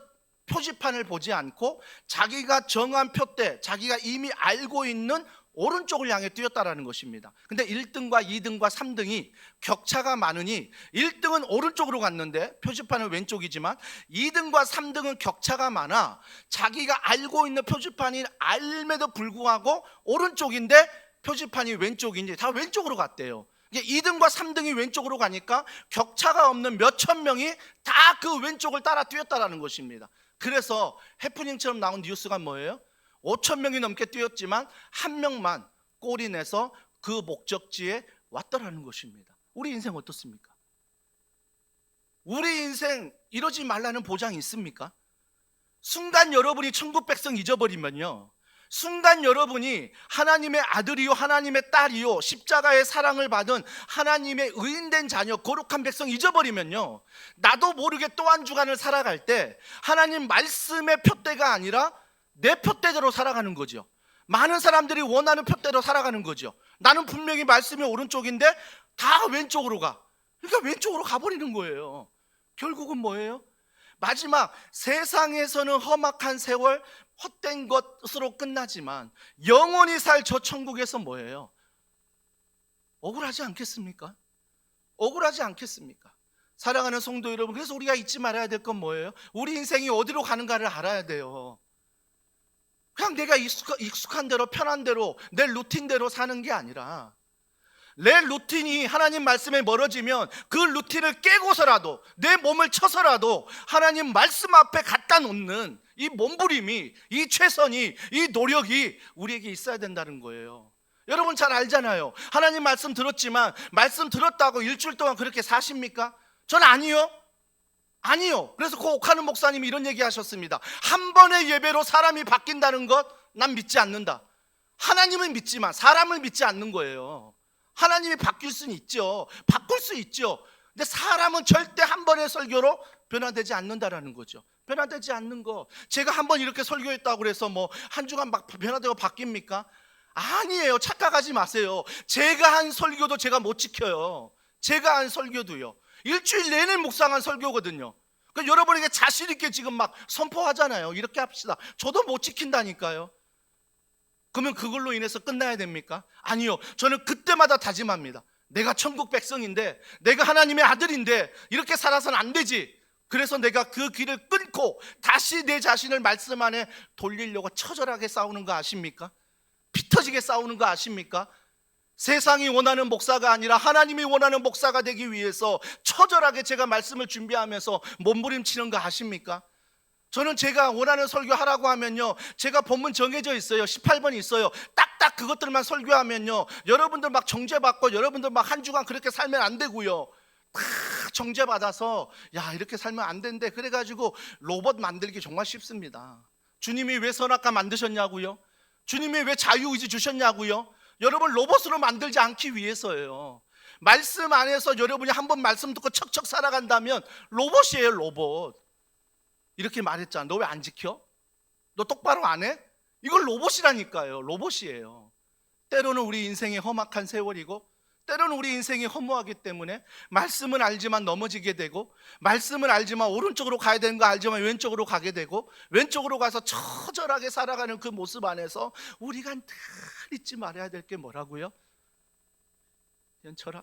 표지판을 보지 않고 자기가 정한 표대, 자기가 이미 알고 있는 오른쪽을 향해 뛰었다라는 것입니다. 근데 1등과 2등과 3등이 격차가 많으니 1등은 오른쪽으로 갔는데 표지판은 왼쪽이지만 2등과 3등은 격차가 많아 자기가 알고 있는 표지판이 알매도 불구하고 오른쪽인데 표지판이 왼쪽인지 다 왼쪽으로 갔대요. 이게 2등과 3등이 왼쪽으로 가니까 격차가 없는 몇천 명이 다 그 왼쪽을 따라 뛰었다라는 것입니다. 그래서 해프닝처럼 나온 뉴스가 뭐예요? 5천 명이 넘게 뛰었지만 한 명만 골이 내서 그 목적지에 왔더라는 것입니다. 우리 인생 어떻습니까? 우리 인생 이러지 말라는 보장이 있습니까? 순간 여러분이 천국 백성 잊어버리면요, 순간 여러분이 하나님의 아들이요 하나님의 딸이요 십자가의 사랑을 받은 하나님의 의인된 자녀 거룩한 백성 잊어버리면요, 나도 모르게 또 한 주간을 살아갈 때 하나님 말씀의 표대가 아니라 내 표대대로 살아가는 거죠. 많은 사람들이 원하는 표대로 살아가는 거죠. 나는 분명히 말씀이 오른쪽인데 다 왼쪽으로 가. 그러니까 왼쪽으로 가버리는 거예요. 결국은 뭐예요? 마지막 세상에서는 험악한 세월 헛된 것으로 끝나지만 영원히 살 저 천국에서 뭐예요? 억울하지 않겠습니까? 억울하지 않겠습니까? 사랑하는 성도 여러분, 그래서 우리가 잊지 말아야 될 건 뭐예요? 우리 인생이 어디로 가는가를 알아야 돼요. 그냥 내가 익숙한 대로 편한 대로 내 루틴대로 사는 게 아니라 내 루틴이 하나님 말씀에 멀어지면 그 루틴을 깨고서라도 내 몸을 쳐서라도 하나님 말씀 앞에 갖다 놓는 이 몸부림이, 이 최선이, 이 노력이 우리에게 있어야 된다는 거예요. 여러분 잘 알잖아요. 하나님 말씀 들었지만 말씀 들었다고 일주일 동안 그렇게 사십니까? 전 아니요. 아니요. 그래서 그 옥하는 목사님이 이런 얘기 하셨습니다. 한 번의 예배로 사람이 바뀐다는 것 난 믿지 않는다. 하나님은 믿지만 사람을 믿지 않는 거예요. 하나님이 바뀔 수는 있죠. 바꿀 수 있죠. 근데 사람은 절대 한 번의 설교로 변화되지 않는다라는 거죠. 변화되지 않는 거. 제가 한 번 이렇게 설교했다고 그래서 뭐 한 주간 막 변화되고 바뀝니까? 아니에요. 착각하지 마세요. 제가 한 설교도 제가 못 지켜요. 제가 한 설교도요. 일주일 내내 묵상한 설교거든요. 그러니까 여러분에게 자신 있게 지금 막 선포하잖아요. 이렇게 합시다. 저도 못 지킨다니까요. 그러면 그걸로 인해서 끝나야 됩니까? 아니요. 저는 그때마다 다짐합니다. 내가 천국 백성인데, 내가 하나님의 아들인데 이렇게 살아서는 안 되지. 그래서 내가 그 길을 끊고 다시 내 자신을 말씀 안에 돌리려고 처절하게 싸우는 거 아십니까? 피 터지게 싸우는 거 아십니까? 세상이 원하는 목사가 아니라 하나님이 원하는 목사가 되기 위해서 처절하게 제가 말씀을 준비하면서 몸부림치는 거 아십니까? 저는 제가 원하는 설교하라고 하면요, 제가 본문 정해져 있어요. 18번 있어요. 딱딱 그것들만 설교하면요, 여러분들 막 정죄받고 여러분들 막 한 주간 그렇게 살면 안 되고요, 다 정죄받아서 야 이렇게 살면 안 된대. 그래가지고 로봇 만들기 정말 쉽습니다. 주님이 왜 선악과 만드셨냐고요? 주님이 왜 자유의지 주셨냐고요? 여러분 로봇으로 만들지 않기 위해서예요. 말씀 안에서 여러분이 한번 말씀 듣고 척척 살아간다면 로봇이에요. 로봇. 이렇게 말했잖아. 너 왜 안 지켜? 너 똑바로 안 해? 이걸 로봇이라니까요. 로봇이에요. 때로는 우리 인생이 험악한 세월이고 때로는 우리 인생이 허무하기 때문에 말씀은 알지만 넘어지게 되고, 말씀은 알지만 오른쪽으로 가야 되는 거 알지만 왼쪽으로 가게 되고, 왼쪽으로 가서 처절하게 살아가는 그 모습 안에서 우리가 늘 잊지 말아야 될 게 뭐라고요? 현철아,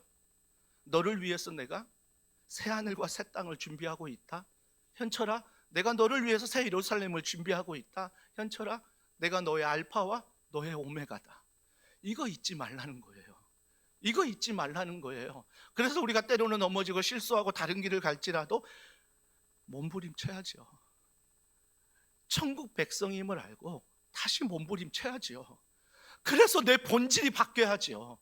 너를 위해서 내가 새 하늘과 새 땅을 준비하고 있다. 현철아, 내가 너를 위해서 새 예루살렘을 준비하고 있다. 현철아, 내가 너의 알파와 너의 오메가다. 이거 잊지 말라는 거예요. 이거 잊지 말라는 거예요. 그래서 우리가 때로는 넘어지고 실수하고 다른 길을 갈지라도 몸부림쳐야죠. 천국 백성임을 알고 다시 몸부림쳐야죠. 그래서 내 본질이 바뀌어야죠.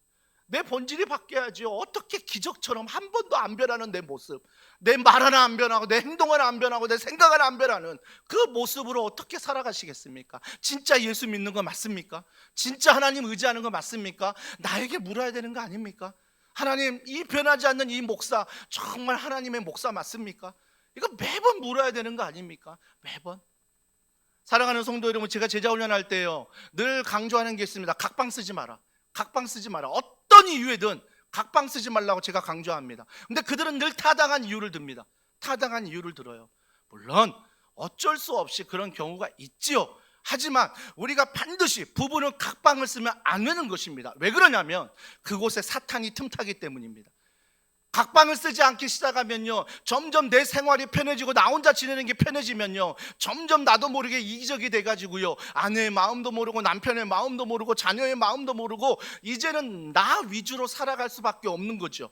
내 본질이 바뀌어야죠. 어떻게 기적처럼 한 번도 안 변하는 내 모습, 내 말 하나 안 변하고 내 행동 하나 안 변하고 내 생각 하나 안 변하는 그 모습으로 어떻게 살아가시겠습니까? 진짜 예수 믿는 거 맞습니까? 진짜 하나님 의지하는 거 맞습니까? 나에게 물어야 되는 거 아닙니까? 하나님, 이 변하지 않는 이 목사 정말 하나님의 목사 맞습니까? 이거 매번 물어야 되는 거 아닙니까? 매번. 사랑하는 성도 여러분, 제가 제자 훈련할 때요 늘 강조하는 게 있습니다. 각방 쓰지 마라. 각방 쓰지 마라. 어떤 이유에든 각방 쓰지 말라고 제가 강조합니다. 근데 그들은 늘 타당한 이유를 듭니다. 타당한 이유를 들어요. 물론 어쩔 수 없이 그런 경우가 있지요. 하지만 우리가 반드시 부부는 각방을 쓰면 안 되는 것입니다. 왜 그러냐면 그곳에 사탄이 틈타기 때문입니다. 각방을 쓰지 않기 시작하면요, 점점 내 생활이 편해지고 나 혼자 지내는 게 편해지면요, 점점 나도 모르게 이기적이 돼가지고요, 아내의 마음도 모르고 남편의 마음도 모르고 자녀의 마음도 모르고 이제는 나 위주로 살아갈 수밖에 없는 거죠.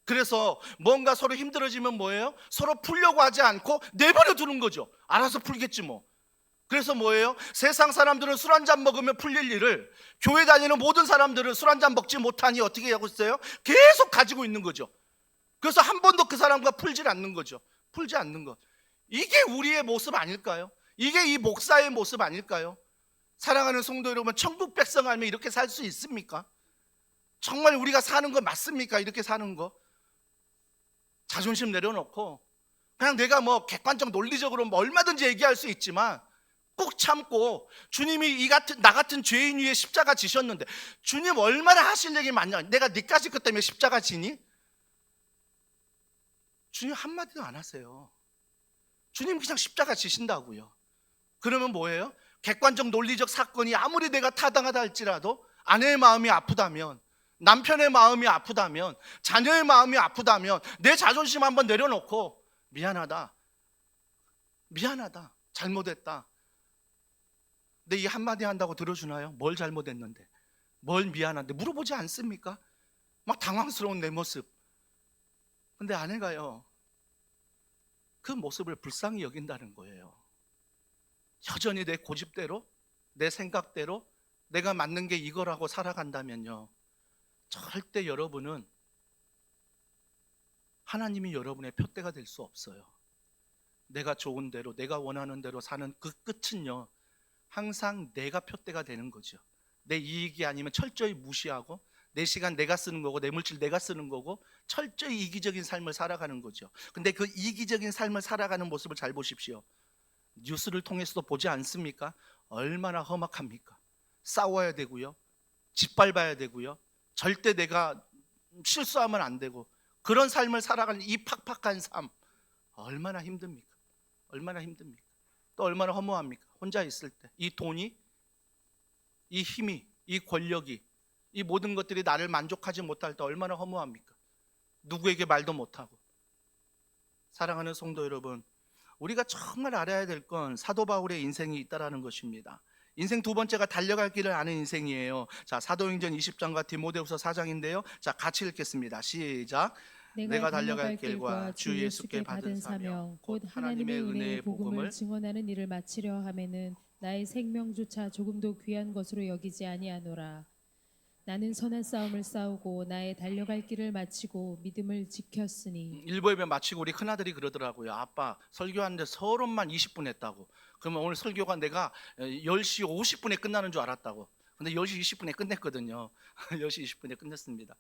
그래서 뭔가 서로 힘들어지면 뭐예요? 서로 풀려고 하지 않고 내버려 두는 거죠. 알아서 풀겠지 뭐. 그래서 뭐예요? 세상 사람들은 술 한 잔 먹으면 풀릴 일을 교회 다니는 모든 사람들은 술 한 잔 먹지 못하니 어떻게 하고 있어요? 계속 가지고 있는 거죠. 그래서 한 번도 그 사람과 풀질 않는 거죠. 풀지 않는 것. 이게 우리의 모습 아닐까요? 이게 이 목사의 모습 아닐까요? 사랑하는 성도 여러분, 천국 백성 알면 이렇게 살 수 있습니까? 정말 우리가 사는 거 맞습니까? 이렇게 사는 거. 자존심 내려놓고 그냥 내가 뭐 객관적 논리적으로 뭐 얼마든지 얘기할 수 있지만 꼭 참고, 주님이 나 같은 죄인 위에 십자가 지셨는데 주님 얼마나 하실 얘기 많냐, 내가 니까지 것 때문에 십자가 지니? 주님 한마디도 안 하세요. 주님 그냥 십자가 지신다고요. 그러면 뭐예요? 객관적 논리적 사건이 아무리 내가 타당하다 할지라도 아내의 마음이 아프다면, 남편의 마음이 아프다면, 자녀의 마음이 아프다면 내 자존심 한번 내려놓고 미안하다, 잘못했다. 근데 이 한마디 한다고 들어주나요? 뭘 잘못했는데, 뭘 미안한데 물어보지 않습니까? 막 당황스러운 내 모습. 근데 아내가요, 그 모습을 불쌍히 여긴다는 거예요. 여전히 내 고집대로, 내 생각대로 내가 맞는 게 이거라고 살아간다면요, 절대 여러분은 하나님이 여러분의 푯대가 될 수 없어요. 내가 좋은 대로, 내가 원하는 대로 사는 그 끝은요, 항상 내가 푯대가 되는 거죠. 내 이익이 아니면 철저히 무시하고, 내 시간 내가 쓰는 거고, 내 물질 내가 쓰는 거고, 철저히 이기적인 삶을 살아가는 거죠. 근데 그 이기적인 삶을 살아가는 모습을 잘 보십시오. 뉴스를 통해서도 보지 않습니까? 얼마나 험악합니까? 싸워야 되고요, 짓밟아야 되고요, 절대 내가 실수하면 안 되고, 그런 삶을 살아가는 이 팍팍한 삶, 얼마나 힘듭니까? 얼마나 힘듭니까? 또 얼마나 허무합니까? 혼자 있을 때 이 돈이, 이 힘이, 이 권력이, 이 모든 것들이 나를 만족하지 못할 때 얼마나 허무합니까? 누구에게 말도 못하고. 사랑하는 성도 여러분, 우리가 정말 알아야 될 건 사도 바울의 인생이 있다라는 것입니다. 인생 두 번째가 달려갈 길을 아는 인생이에요. 자, 사도행전 20장과 디모데후서 4장인데요. 자, 같이 읽겠습니다. 시작. 내가 달려갈 길과 주 예수께 받은 사명 곧 하나님의 은혜의 복음을 증언하는 일을 마치려 하면은 나의 생명조차 조금도 귀한 것으로 여기지 아니하노라. 나는 선한 싸움을 싸우고 나의 달려갈 길을 마치고 믿음을 지켰으니. 일부 예배 마치고 우리 큰아들이 그러더라고요. 아빠, 설교하는데 서론만 20분 했다고. 그러면 오늘 설교가 내가 10시 50분에 끝나는 줄 알았다고. 근데 10시 20분에 끝냈거든요. 10시 20분에 끝냈습니다.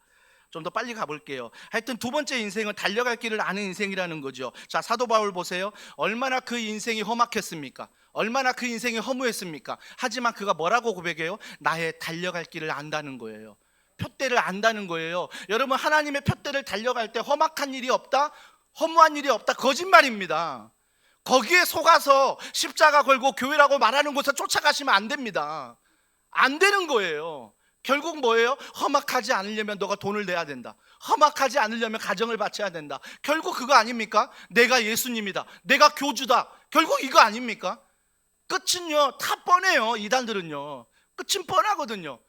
좀 더 빨리 가볼게요. 하여튼 두 번째 인생은 달려갈 길을 아는 인생이라는 거죠. 자, 사도 바울 보세요. 얼마나 그 인생이 험악했습니까? 얼마나 그 인생이 허무했습니까? 하지만 그가 뭐라고 고백해요? 나의 달려갈 길을 안다는 거예요. 푯대를 안다는 거예요. 여러분, 하나님의 푯대를 달려갈 때 험악한 일이 없다, 허무한 일이 없다, 거짓말입니다. 거기에 속아서 십자가 걸고 교회라고 말하는 곳에 쫓아가시면 안 됩니다. 안 되는 거예요. 결국 뭐예요? 험악하지 않으려면 너가 돈을 내야 된다. 험악하지 않으려면 가정을 바쳐야 된다. 결국 그거 아닙니까? 내가 예수님이다, 내가 교주다. 결국 이거 아닙니까? 끝은요, 다 뻔해요. 이단들은요, 끝은 뻔하거든요.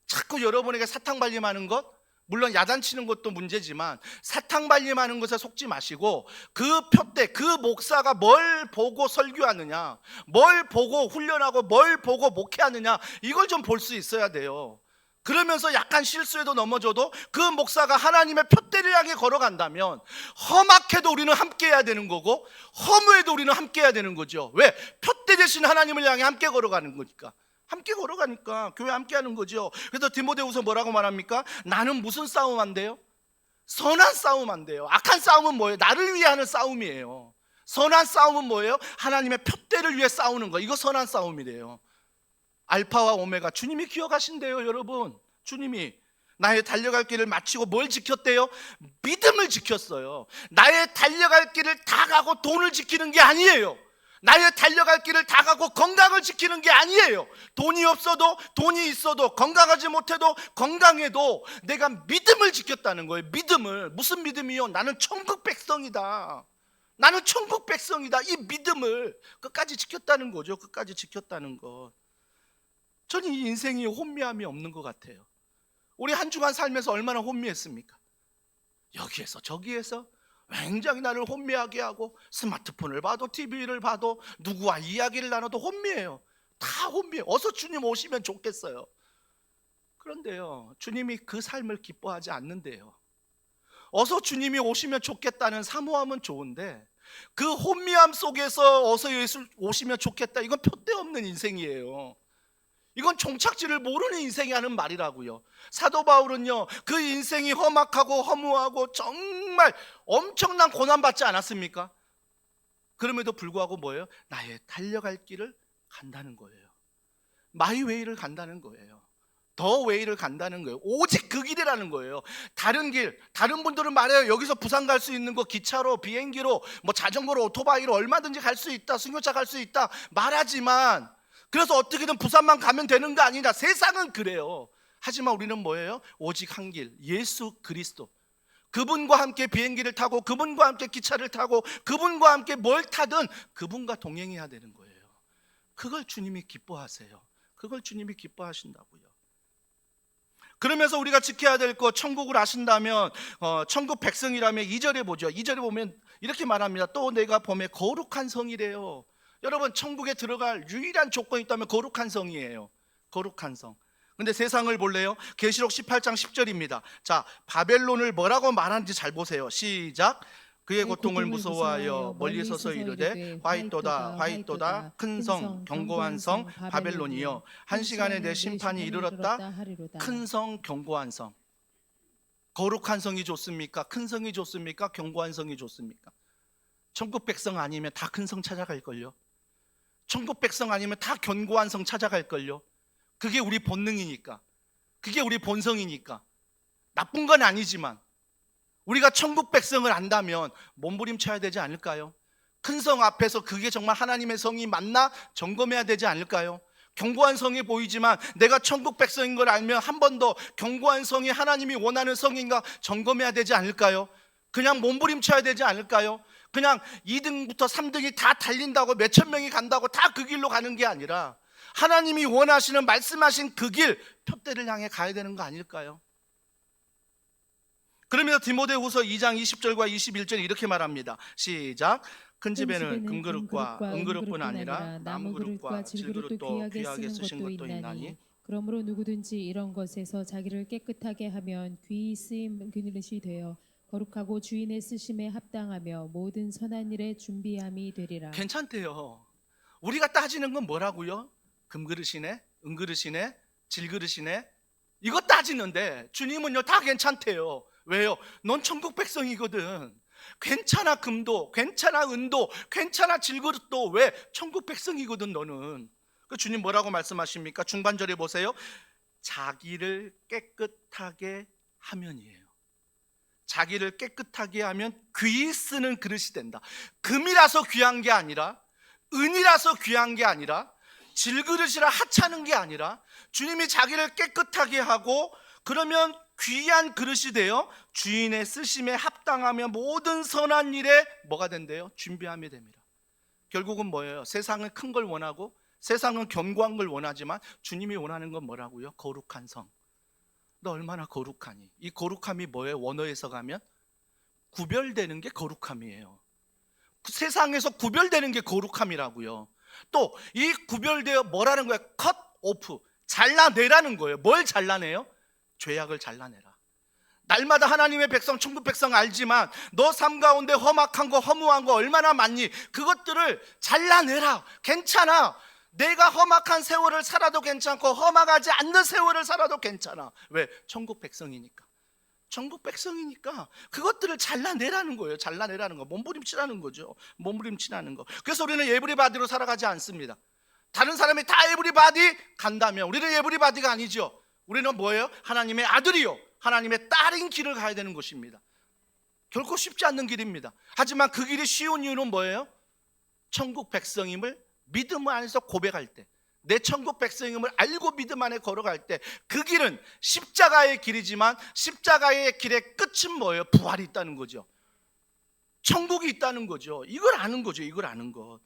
자꾸 여러분에게 사탕 발림하는 것, 물론 야단치는 것도 문제지만 사탕 발림하는 것에 속지 마시고, 그 푯대, 그 목사가 뭘 보고 설교하느냐, 뭘 보고 훈련하고 뭘 보고 목회하느냐, 이걸 좀 볼 수 있어야 돼요. 그러면서 약간 실수해도 넘어져도 그 목사가 하나님의 푯대를 향해 걸어간다면 험악해도 우리는 함께 해야 되는 거고, 허무해도 우리는 함께 해야 되는 거죠. 왜? 푯대 대신 하나님을 향해 함께 걸어가는 거니까. 함께 걸어가니까 교회 함께 하는 거죠. 그래서 디모데후서 뭐라고 말합니까? 나는 무슨 싸움 안 돼요? 선한 싸움 안 돼요. 악한 싸움은 뭐예요? 나를 위해 하는 싸움이에요. 선한 싸움은 뭐예요? 하나님의 푯대를 위해 싸우는 거. 이거 선한 싸움이래요. 알파와 오메가, 주님이 기억하신대요. 여러분, 주님이 나의 달려갈 길을 마치고 뭘 지켰대요? 믿음을 지켰어요. 나의 달려갈 길을 다 가고 돈을 지키는 게 아니에요. 나의 달려갈 길을 다 가고 건강을 지키는 게 아니에요. 돈이 없어도, 돈이 있어도, 건강하지 못해도, 건강해도 내가 믿음을 지켰다는 거예요. 믿음을. 무슨 믿음이요? 나는 천국 백성이다. 나는 천국 백성이다. 이 믿음을 끝까지 지켰다는 거죠. 끝까지 지켰다는 것. 저는 이 인생이 혼미함이 없는 것 같아요. 우리 한 주간 살면서 얼마나 혼미했습니까? 여기에서 저기에서 굉장히 나를 혼미하게 하고, 스마트폰을 봐도 TV를 봐도 누구와 이야기를 나눠도 혼미해요. 다 혼미해요. 어서 주님 오시면 좋겠어요. 그런데요, 주님이 그 삶을 기뻐하지 않는데요. 어서 주님이 오시면 좋겠다는 사모함은 좋은데 그 혼미함 속에서 어서 예수 오시면 좋겠다, 이건 표대 없는 인생이에요. 이건 종착지를 모르는 인생이 하는 말이라고요. 사도 바울은요, 그 인생이 험악하고 허무하고 정말 엄청난 고난받지 않았습니까? 그럼에도 불구하고 뭐예요? 나의 달려갈 길을 간다는 거예요. 마이 웨이를 간다는 거예요. 더 웨이를 간다는 거예요. 오직 그 길이라는 거예요. 다른 길, 다른 분들은 말해요. 여기서 부산 갈 수 있는 거 기차로, 비행기로, 뭐 자전거로, 오토바이로 얼마든지 갈 수 있다, 승용차 갈 수 있다 말하지만, 그래서 어떻게든 부산만 가면 되는 거 아니다. 세상은 그래요. 하지만 우리는 뭐예요? 오직 한 길, 예수 그리스도. 그분과 함께 비행기를 타고, 그분과 함께 기차를 타고, 그분과 함께 뭘 타든 그분과 동행해야 되는 거예요. 그걸 주님이 기뻐하세요. 그걸 주님이 기뻐하신다고요. 그러면서 우리가 지켜야 될 것, 천국을 아신다면, 천국 백성이라면 2절에 보죠. 2절에 보면 이렇게 말합니다. 또 내가 범에 거룩한 성이래요. 여러분, 천국에 들어갈 유일한 조건이 있다면 거룩한 성이에요. 거룩한 성. 근데 세상을 볼래요? 계시록 18장 10절입니다. 자, 바벨론을 뭐라고 말하는지 잘 보세요. 시작. 그의 고통을 무서워하여 멀리 서서 이르되 화이토다 화이토다 큰 성 견고한 성 바벨론이여, 한 시간에 내 심판이 이르렀다. 큰 성 견고한 성. 거룩한 성이 좋습니까? 큰 성이 좋습니까? 견고한 성이 좋습니까? 천국 백성 아니면 다 큰 성 찾아갈걸요. 천국 백성 아니면 다 견고한 성 찾아갈걸요. 그게 우리 본능이니까, 그게 우리 본성이니까. 나쁜 건 아니지만 우리가 천국 백성을 안다면 몸부림쳐야 되지 않을까요? 큰 성 앞에서 그게 정말 하나님의 성이 맞나 점검해야 되지 않을까요? 견고한 성이 보이지만 내가 천국 백성인 걸 알면 한 번 더 견고한 성이 하나님이 원하는 성인가 점검해야 되지 않을까요? 그냥 몸부림쳐야 되지 않을까요? 그냥 2등부터 3등이 다 달린다고, 몇천 명이 간다고 다 그 길로 가는 게 아니라 하나님이 원하시는, 말씀하신 그 길, 표대를 향해 가야 되는 거 아닐까요? 그러면서 디모데후서 2장 20절과 21절 이렇게 말합니다. 시작. 큰 집에는 금그릇과 은그릇뿐 아니라 나무그릇과 질그릇도 귀하게 쓰신 것도 있나니, 그러므로 누구든지 이런 것에서 자기를 깨끗하게 하면 귀히 쓰임 그릇이 되어 거룩하고 주인의 쓰심에 합당하며 모든 선한 일에 준비함이 되리라. 괜찮대요. 우리가 따지는 건 뭐라고요? 금그릇이네, 은그릇이네, 질그릇이네, 이거 따지는데 주님은요 다 괜찮대요. 왜요? 넌 천국 백성이거든. 괜찮아 금도, 괜찮아 은도, 괜찮아 질그릇도. 왜? 천국 백성이거든 너는. 그 주님 뭐라고 말씀하십니까? 중반절에 보세요. 자기를 깨끗하게 하면이에요. 자기를 깨끗하게 하면 귀히 쓰는 그릇이 된다. 금이라서 귀한 게 아니라, 은이라서 귀한 게 아니라, 질그릇이라 하찮은 게 아니라, 주님이 자기를 깨끗하게 하고 그러면 귀한 그릇이 되어 주인의 쓰심에 합당하며 모든 선한 일에 뭐가 된대요? 준비함이 됩니다. 결국은 뭐예요? 세상은 큰 걸 원하고 세상은 견고한 걸 원하지만 주님이 원하는 건 뭐라고요? 거룩한 성. 너 얼마나 거룩하니? 이 거룩함이 뭐예요? 원어에서 가면 구별되는 게 거룩함이에요. 세상에서 구별되는 게 거룩함이라고요. 또 이 구별되어 뭐라는 거예요? 컷 오프, 잘라내라는 거예요. 뭘 잘라내요? 죄악을 잘라내라. 날마다 하나님의 백성, 천국 백성 알지만 너 삶 가운데 험악한 거, 허무한 거 얼마나 많니? 그것들을 잘라내라. 괜찮아. 내가 험악한 세월을 살아도 괜찮고 험악하지 않는 세월을 살아도 괜찮아. 왜? 천국 백성이니까. 천국 백성이니까 그것들을 잘라내라는 거예요. 잘라내라는 거. 몸부림치라는 거죠. 몸부림치라는 거. 그래서 우리는 에브리바디로 살아가지 않습니다. 다른 사람이 다 에브리바디 간다면 우리는 에브리바디가 아니죠. 우리는 뭐예요? 하나님의 아들이요, 하나님의 딸인 길을 가야 되는 것입니다. 결코 쉽지 않는 길입니다. 하지만 그 길이 쉬운 이유는 뭐예요? 천국 백성임을 믿음 안에서 고백할 때, 내 천국 백성임을 알고 믿음 안에 걸어갈 때, 그 길은 십자가의 길이지만 십자가의 길의 끝은 뭐예요? 부활이 있다는 거죠. 천국이 있다는 거죠. 이걸 아는 거죠. 이걸 아는 것.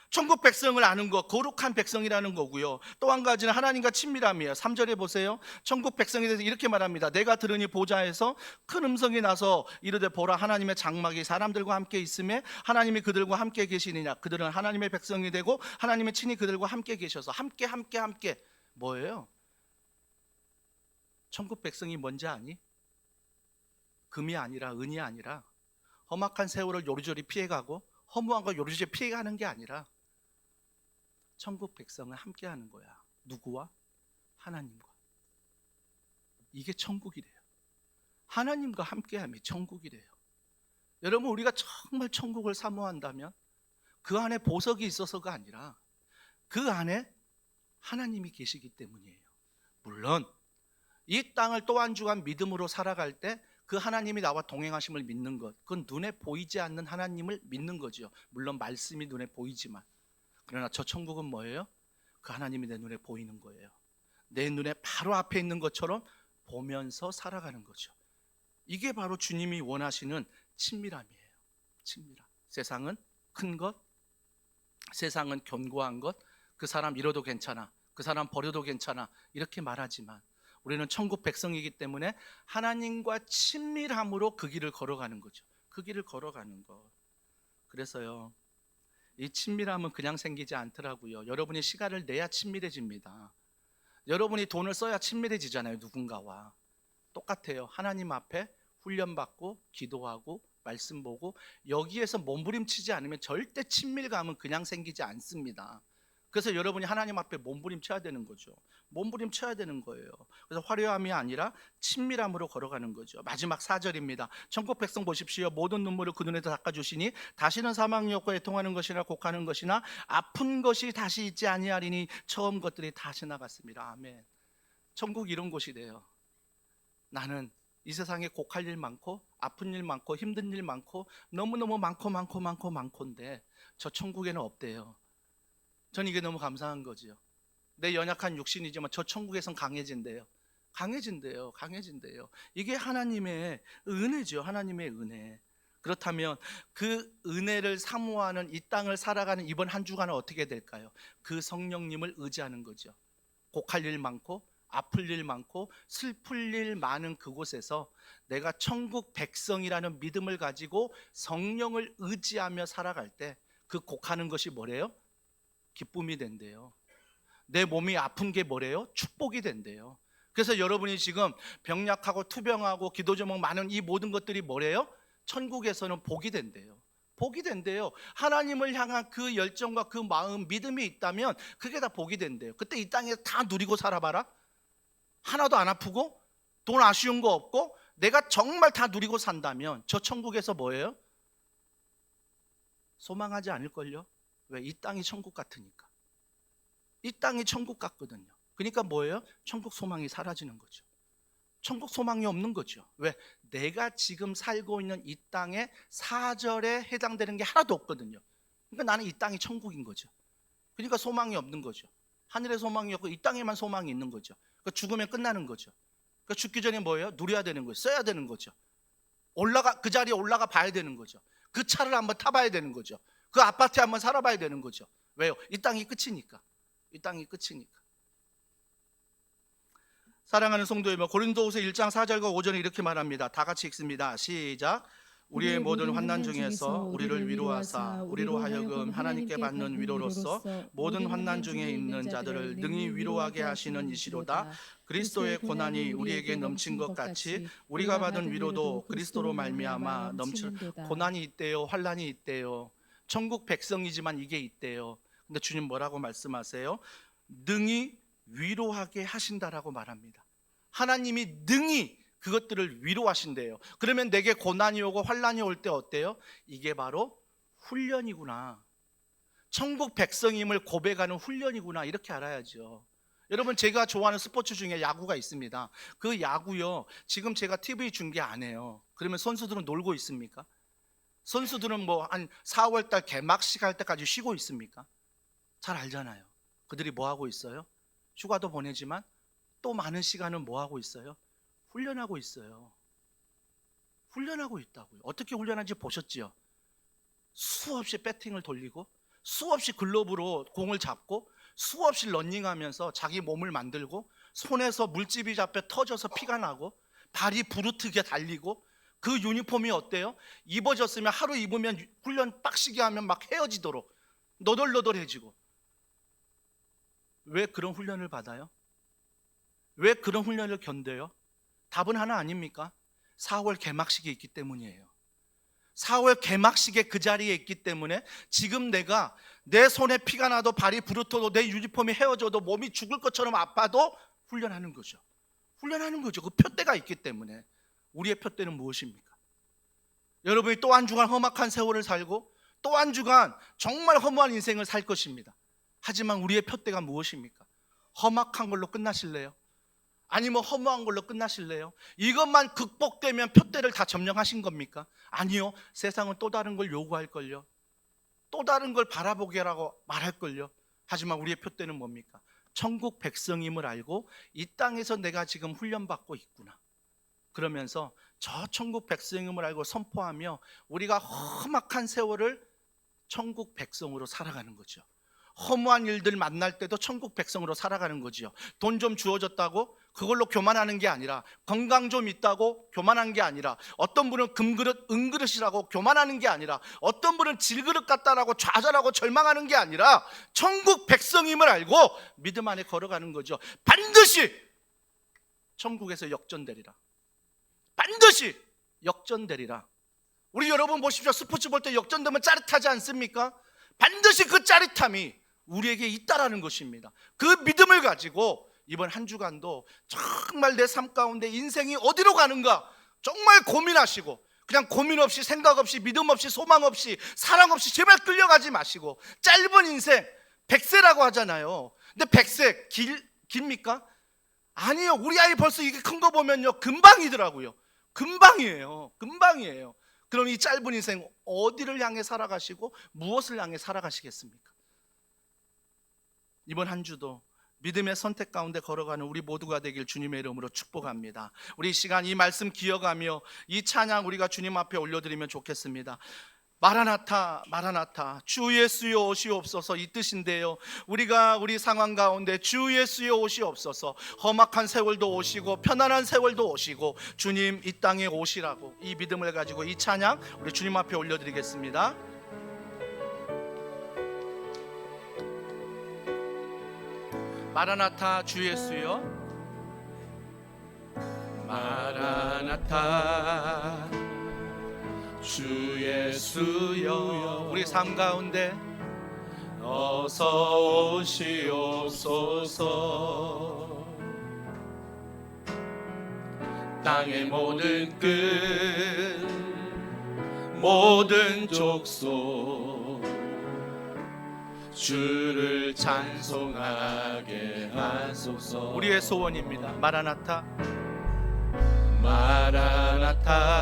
천국 백성을 아는 것, 거룩한 백성이라는 거고요. 또 한 가지는 하나님과 친밀함이에요. 3절에 보세요. 천국 백성에 대해서 이렇게 말합니다. 내가 들으니 보좌에서 큰 음성이 나서 이르되 보라, 하나님의 장막이 사람들과 함께 있음에 하나님이 그들과 함께 계시느냐. 그들은 하나님의 백성이 되고 하나님의 친히 그들과 함께 계셔서 함께 뭐예요? 천국 백성이 뭔지 아니? 금이 아니라 은이 아니라 험악한 세월을 요리조리 피해가고 허무한 걸 요리조리 피해가는 게 아니라 천국 백성은 함께 하는 거야. 누구와? 하나님과. 이게 천국이래요. 하나님과 함께함이 천국이래요. 여러분, 우리가 정말 천국을 사모한다면 그 안에 보석이 있어서가 아니라 그 안에 하나님이 계시기 때문이에요. 물론 이 땅을 또 한 주간 믿음으로 살아갈 때 그 하나님이 나와 동행하심을 믿는 것, 그건 눈에 보이지 않는 하나님을 믿는 거죠. 물론 말씀이 눈에 보이지만. 그러나 저 천국은 뭐예요? 그 하나님이 내 눈에 보이는 거예요. 내 눈에 바로 앞에 있는 것처럼 보면서 살아가는 거죠. 이게 바로 주님이 원하시는 친밀함이에요. 친밀함. 세상은 큰 것, 세상은 견고한 것, 그 사람 잃어도 괜찮아, 그 사람 버려도 괜찮아, 이렇게 말하지만 우리는 천국 백성이기 때문에 하나님과 친밀함으로 그 길을 걸어가는 거죠. 그 길을 걸어가는 것. 그래서요, 이 친밀함은 그냥 생기지 않더라고요. 여러분이 시간을 내야 친밀해집니다. 여러분이 돈을 써야 친밀해지잖아요. 누군가와 똑같아요. 하나님 앞에 훈련받고 기도하고 말씀 보고 여기에서 몸부림치지 않으면 절대 친밀감은 그냥 생기지 않습니다. 그래서 여러분이 하나님 앞에 몸부림쳐야 되는 거죠. 몸부림쳐야 되는 거예요. 그래서 화려함이 아니라 친밀함으로 걸어가는 거죠. 마지막 4절입니다. 천국 백성 보십시오. 모든 눈물을 그 눈에서 닦아주시니 다시는 사망이 없고 애통하는 것이나 곡하는 것이나 아픈 것이 다시 있지 아니하리니 처음 것들이 다시 나갔습니다. 아멘. 천국 이런 곳이래요. 나는 이 세상에 곡할 일 많고 아픈 일 많고 힘든 일 많고 너무너무 많고인데 저 천국에는 없대요. 전 이게 너무 감사한 거지요. 내 연약한 육신이지만 저 천국에선 강해진대요. 강해진대요. 이게 하나님의 은혜죠. 하나님의 은혜. 그렇다면 그 은혜를 사모하는 이 땅을 살아가는 이번 한 주간은 어떻게 될까요? 그 성령님을 의지하는 거죠. 곡할 일 많고 아플 일 많고 슬플 일 많은 그곳에서 내가 천국 백성이라는 믿음을 가지고 성령을 의지하며 살아갈 때 그 곡하는 것이 뭐래요? 기쁨이 된대요. 내 몸이 아픈 게 뭐래요? 축복이 된대요. 그래서 여러분이 지금 병약하고 투병하고 기도 제목 많은 이 모든 것들이 뭐래요? 천국에서는 복이 된대요. 복이 된대요. 하나님을 향한 그 열정과 그 마음, 믿음이 있다면 그게 다 복이 된대요. 그때 이 땅에 다 누리고 살아봐라. 하나도 안 아프고 돈 아쉬운 거 없고 내가 정말 다 누리고 산다면 저 천국에서 뭐예요? 소망하지 않을걸요? 왜? 이 땅이 천국 같으니까. 이 땅이 천국 같거든요. 그러니까 뭐예요? 천국 소망이 사라지는 거죠. 천국 소망이 없는 거죠. 왜? 내가 지금 살고 있는 이 땅의 사절에 해당되는 게 하나도 없거든요. 그러니까 나는 이 땅이 천국인 거죠. 그러니까 소망이 없는 거죠. 하늘에 소망이 없고 이 땅에만 소망이 있는 거죠. 그러니까 죽으면 끝나는 거죠. 그러니까 죽기 전에 뭐예요? 누려야 되는 거죠. 써야 되는 거죠. 그 자리에 올라가 봐야 되는 거죠. 그 차를 한번 타봐야 되는 거죠. 그 아파트에 한번 살아봐야 되는 거죠. 왜요? 이 땅이 끝이니까. 이 땅이 끝이니까. 사랑하는 성도 여러분, 고린도후서 1장 4절과 5절에 이렇게 말합니다. 다 같이 읽습니다. 시작. 우리의 모든 환난 중에서 우리를 위로하사 우리로 하여금 하나님께 받는 위로로서 모든 환난 중에 있는 자들을 능히 위로하게 하시는 이시로다. 그리스도의 고난이 우리에게 넘친 것 같이 우리가 받은 위로도 그리스도로 말미암아 넘치는 고난이 있대요. 환난이 있대요. 천국 백성이지만 이게 있대요. 근데 주님 뭐라고 말씀하세요? 능히 위로하게 하신다라고 말합니다. 하나님이 능히 그것들을 위로하신대요. 그러면 내게 고난이 오고 환난이 올 때 어때요? 이게 바로 훈련이구나. 천국 백성임을 고백하는 훈련이구나. 이렇게 알아야죠. 여러분, 제가 좋아하는 스포츠 중에 야구가 있습니다. 그 야구요, 지금 제가 TV 중계 안 해요. 그러면 선수들은 놀고 있습니까? 선수들은 뭐 한 4월 달 개막식 할 때까지 쉬고 있습니까? 잘 알잖아요. 그들이 뭐 하고 있어요? 휴가도 보내지만 또 많은 시간은 뭐 하고 있어요? 훈련하고 있어요. 훈련하고 있다고요. 어떻게 훈련하는지 보셨지요? 수없이 배팅을 돌리고 수없이 글러브로 공을 잡고 수없이 런닝하면서 자기 몸을 만들고 손에서 물집이 잡혀 터져서 피가 나고 발이 부르트게 달리고 그 유니폼이 어때요? 입어졌으면 하루 입으면 훈련 빡시게 하면 막 헤어지도록 너덜너덜해지고. 왜 그런 훈련을 받아요? 왜 그런 훈련을 견뎌요? 답은 하나 아닙니까? 4월 개막식이 있기 때문이에요. 4월 개막식에 그 자리에 있기 때문에 지금 내가 내 손에 피가 나도 발이 부르터도 내 유니폼이 헤어져도 몸이 죽을 것처럼 아파도 훈련하는 거죠. 훈련하는 거죠. 그 표대가 있기 때문에. 우리의 표대는 무엇입니까? 여러분이 또 한 주간 험악한 세월을 살고 또 한 주간 정말 허무한 인생을 살 것입니다. 하지만 우리의 표대가 무엇입니까? 험악한 걸로 끝나실래요? 아니면 허무한 걸로 끝나실래요? 이것만 극복되면 표대를 다 점령하신 겁니까? 아니요. 세상은 또 다른 걸 요구할걸요. 또 다른 걸 바라보게 하라고 말할걸요. 하지만 우리의 표대는 뭡니까? 천국 백성임을 알고 이 땅에서 내가 지금 훈련받고 있구나. 그러면서 저 천국 백성임을 알고 선포하며 우리가 험악한 세월을 천국 백성으로 살아가는 거죠. 허무한 일들 만날 때도 천국 백성으로 살아가는 거지요. 돈 좀 주어졌다고 그걸로 교만하는 게 아니라, 건강 좀 있다고 교만한 게 아니라, 어떤 분은 금그릇 은그릇이라고 교만하는 게 아니라, 어떤 분은 질그릇 같다라고 좌절하고 절망하는 게 아니라 천국 백성임을 알고 믿음 안에 걸어가는 거죠. 반드시 천국에서 역전되리라. 반드시 역전되리라. 우리 여러분 보십시오. 스포츠 볼 때 역전되면 짜릿하지 않습니까? 반드시 그 짜릿함이 우리에게 있다라는 것입니다. 그 믿음을 가지고 이번 한 주간도 정말 내 삶 가운데 인생이 어디로 가는가 정말 고민하시고, 그냥 고민 없이 생각 없이 믿음 없이 소망 없이 사랑 없이 제발 끌려가지 마시고, 짧은 인생 100세라고 하잖아요. 근데 100세 깁니까? 아니요. 우리 아이 벌써 이게 큰 거 보면요 금방이더라고요. 금방이에요. 그럼 이 짧은 인생 어디를 향해 살아가시고 무엇을 향해 살아가시겠습니까? 이번 한 주도 믿음의 선택 가운데 걸어가는 우리 모두가 되길 주님의 이름으로 축복합니다. 우리 이 시간 이 말씀 기억하며 이 찬양 우리가 주님 앞에 올려드리면 좋겠습니다. 마라나타 마라나타 주 예수여 오시옵소서, 이 뜻인데요, 우리가 우리 상황 가운데 주 예수여 오시옵소서, 험악한 세월도 오시고 편안한 세월도 오시고 주님 이 땅에 오시라고 이 믿음을 가지고 이 찬양 우리 주님 앞에 올려드리겠습니다. 마라나타 주 예수여 마라나타 주 예수여, 우리 삶 가운데 어서 오시옵소서. 땅의 모든 끝 모든 족속 주를 찬송하게 하소서. 우리의 소원입니다. 마라나타 마라나타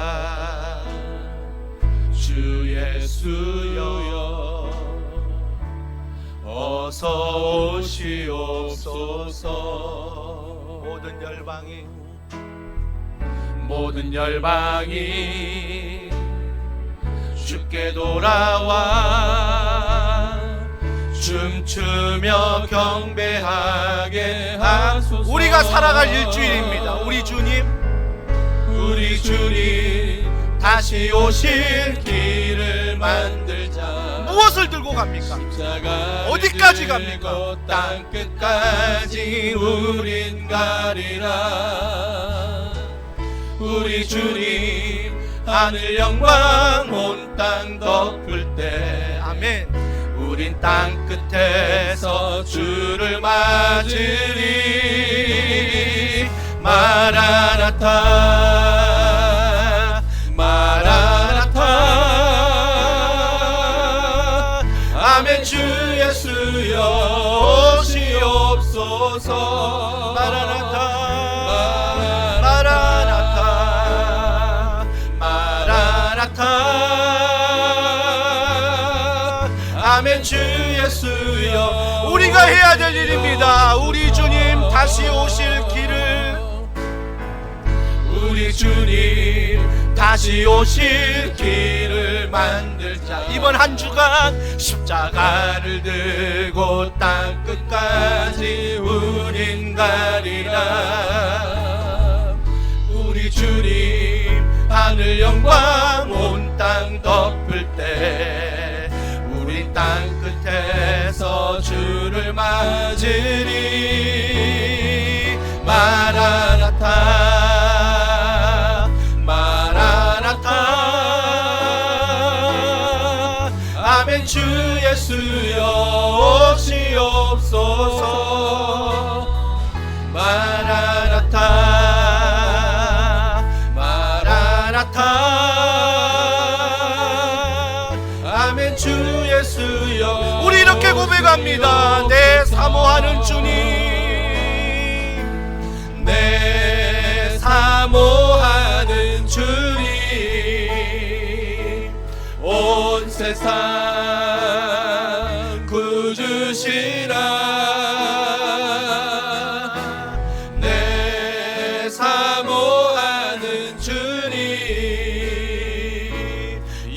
주 예수여 어서 오시옵소서. 모든 열방이 주께 돌아와 춤추며 경배하게 하소서. 우리가 살아갈 일주일입니다. 우리 주님 다시 오실 길을 만들자. 무엇을 들고 갑니까? 어디까지 갑니까? 땅 끝까지 우린 가리라. 우리 주님 하늘 영광 온 땅 덮을 때 아멘. 우린 땅 끝에서 주를 맞으리. 마라나타 마라나타 아멘. 주 예수여 오시옵소서. 마라나타 마라나타 마라나타 아멘 주 예수여. 우리가 해야 될 일입니다. 우리 주님 다시 오실 길을, 우리 주님 다시 오실 길을 만들자. 이번 한 주간 십자가를 들고 땅 끝까지 우린 가리라. 우리 주님 하늘 영광 온 땅 덮을 때 우리 땅 끝에서 주를 맞으리. 마라나타 마라나타. 아멘 주 예수여 오시옵소서. 마라나타 마라나타. 아멘 주 예수여. 우리 이렇게 고백합니다. 내 사모하는 주님, 내 사모하는 주님. 온 세상 구주시라. 내 사모하는 주님.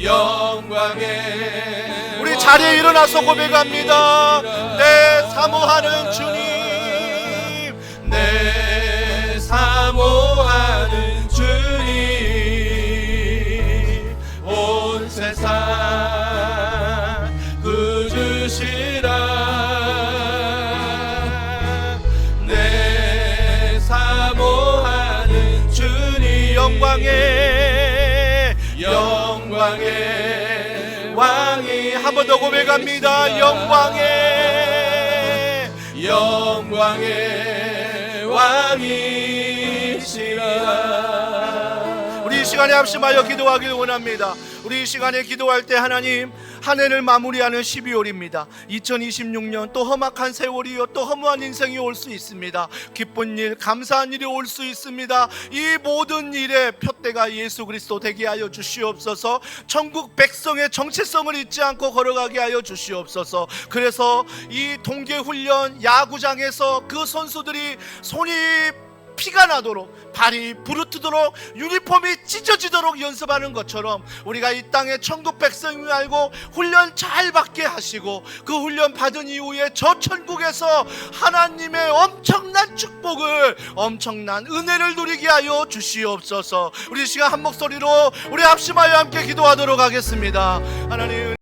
영광의 우리 자리에 일어나서 고백합니다. 내 사모하는 주님, 내 사모하는 주님. 온 세상 구주시라. 내 사모하는 주님. 영광의 왕이. 한 번 더 고백합니다. 영광의 왕이시라. 우리 이 시간에 합심하여 기도하기를 원합니다. 우리 이 시간에 기도할 때 하나님, 한 해를 마무리하는 12월입니다. 2026년 또 험악한 세월이요, 또 허무한 인생이 올 수 있습니다. 기쁜 일, 감사한 일이 올 수 있습니다. 이 모든 일에 표대가 예수 그리스도 되게 하여 주시옵소서. 천국 백성의 정체성을 잊지 않고 걸어가게 하여 주시옵소서. 그래서 이 동계훈련 야구장에서 그 선수들이 손이 피가 나도록, 발이 부르트도록, 유니폼이 찢어지도록 연습하는 것처럼 우리가 이 땅에 천국 백성임을 알고 훈련 잘 받게 하시고, 그 훈련 받은 이후에 저 천국에서 하나님의 엄청난 축복을, 엄청난 은혜를 누리게 하여 주시옵소서. 우리 시간 한 목소리로 우리 합심하여 함께 기도하도록 하겠습니다. 하나님,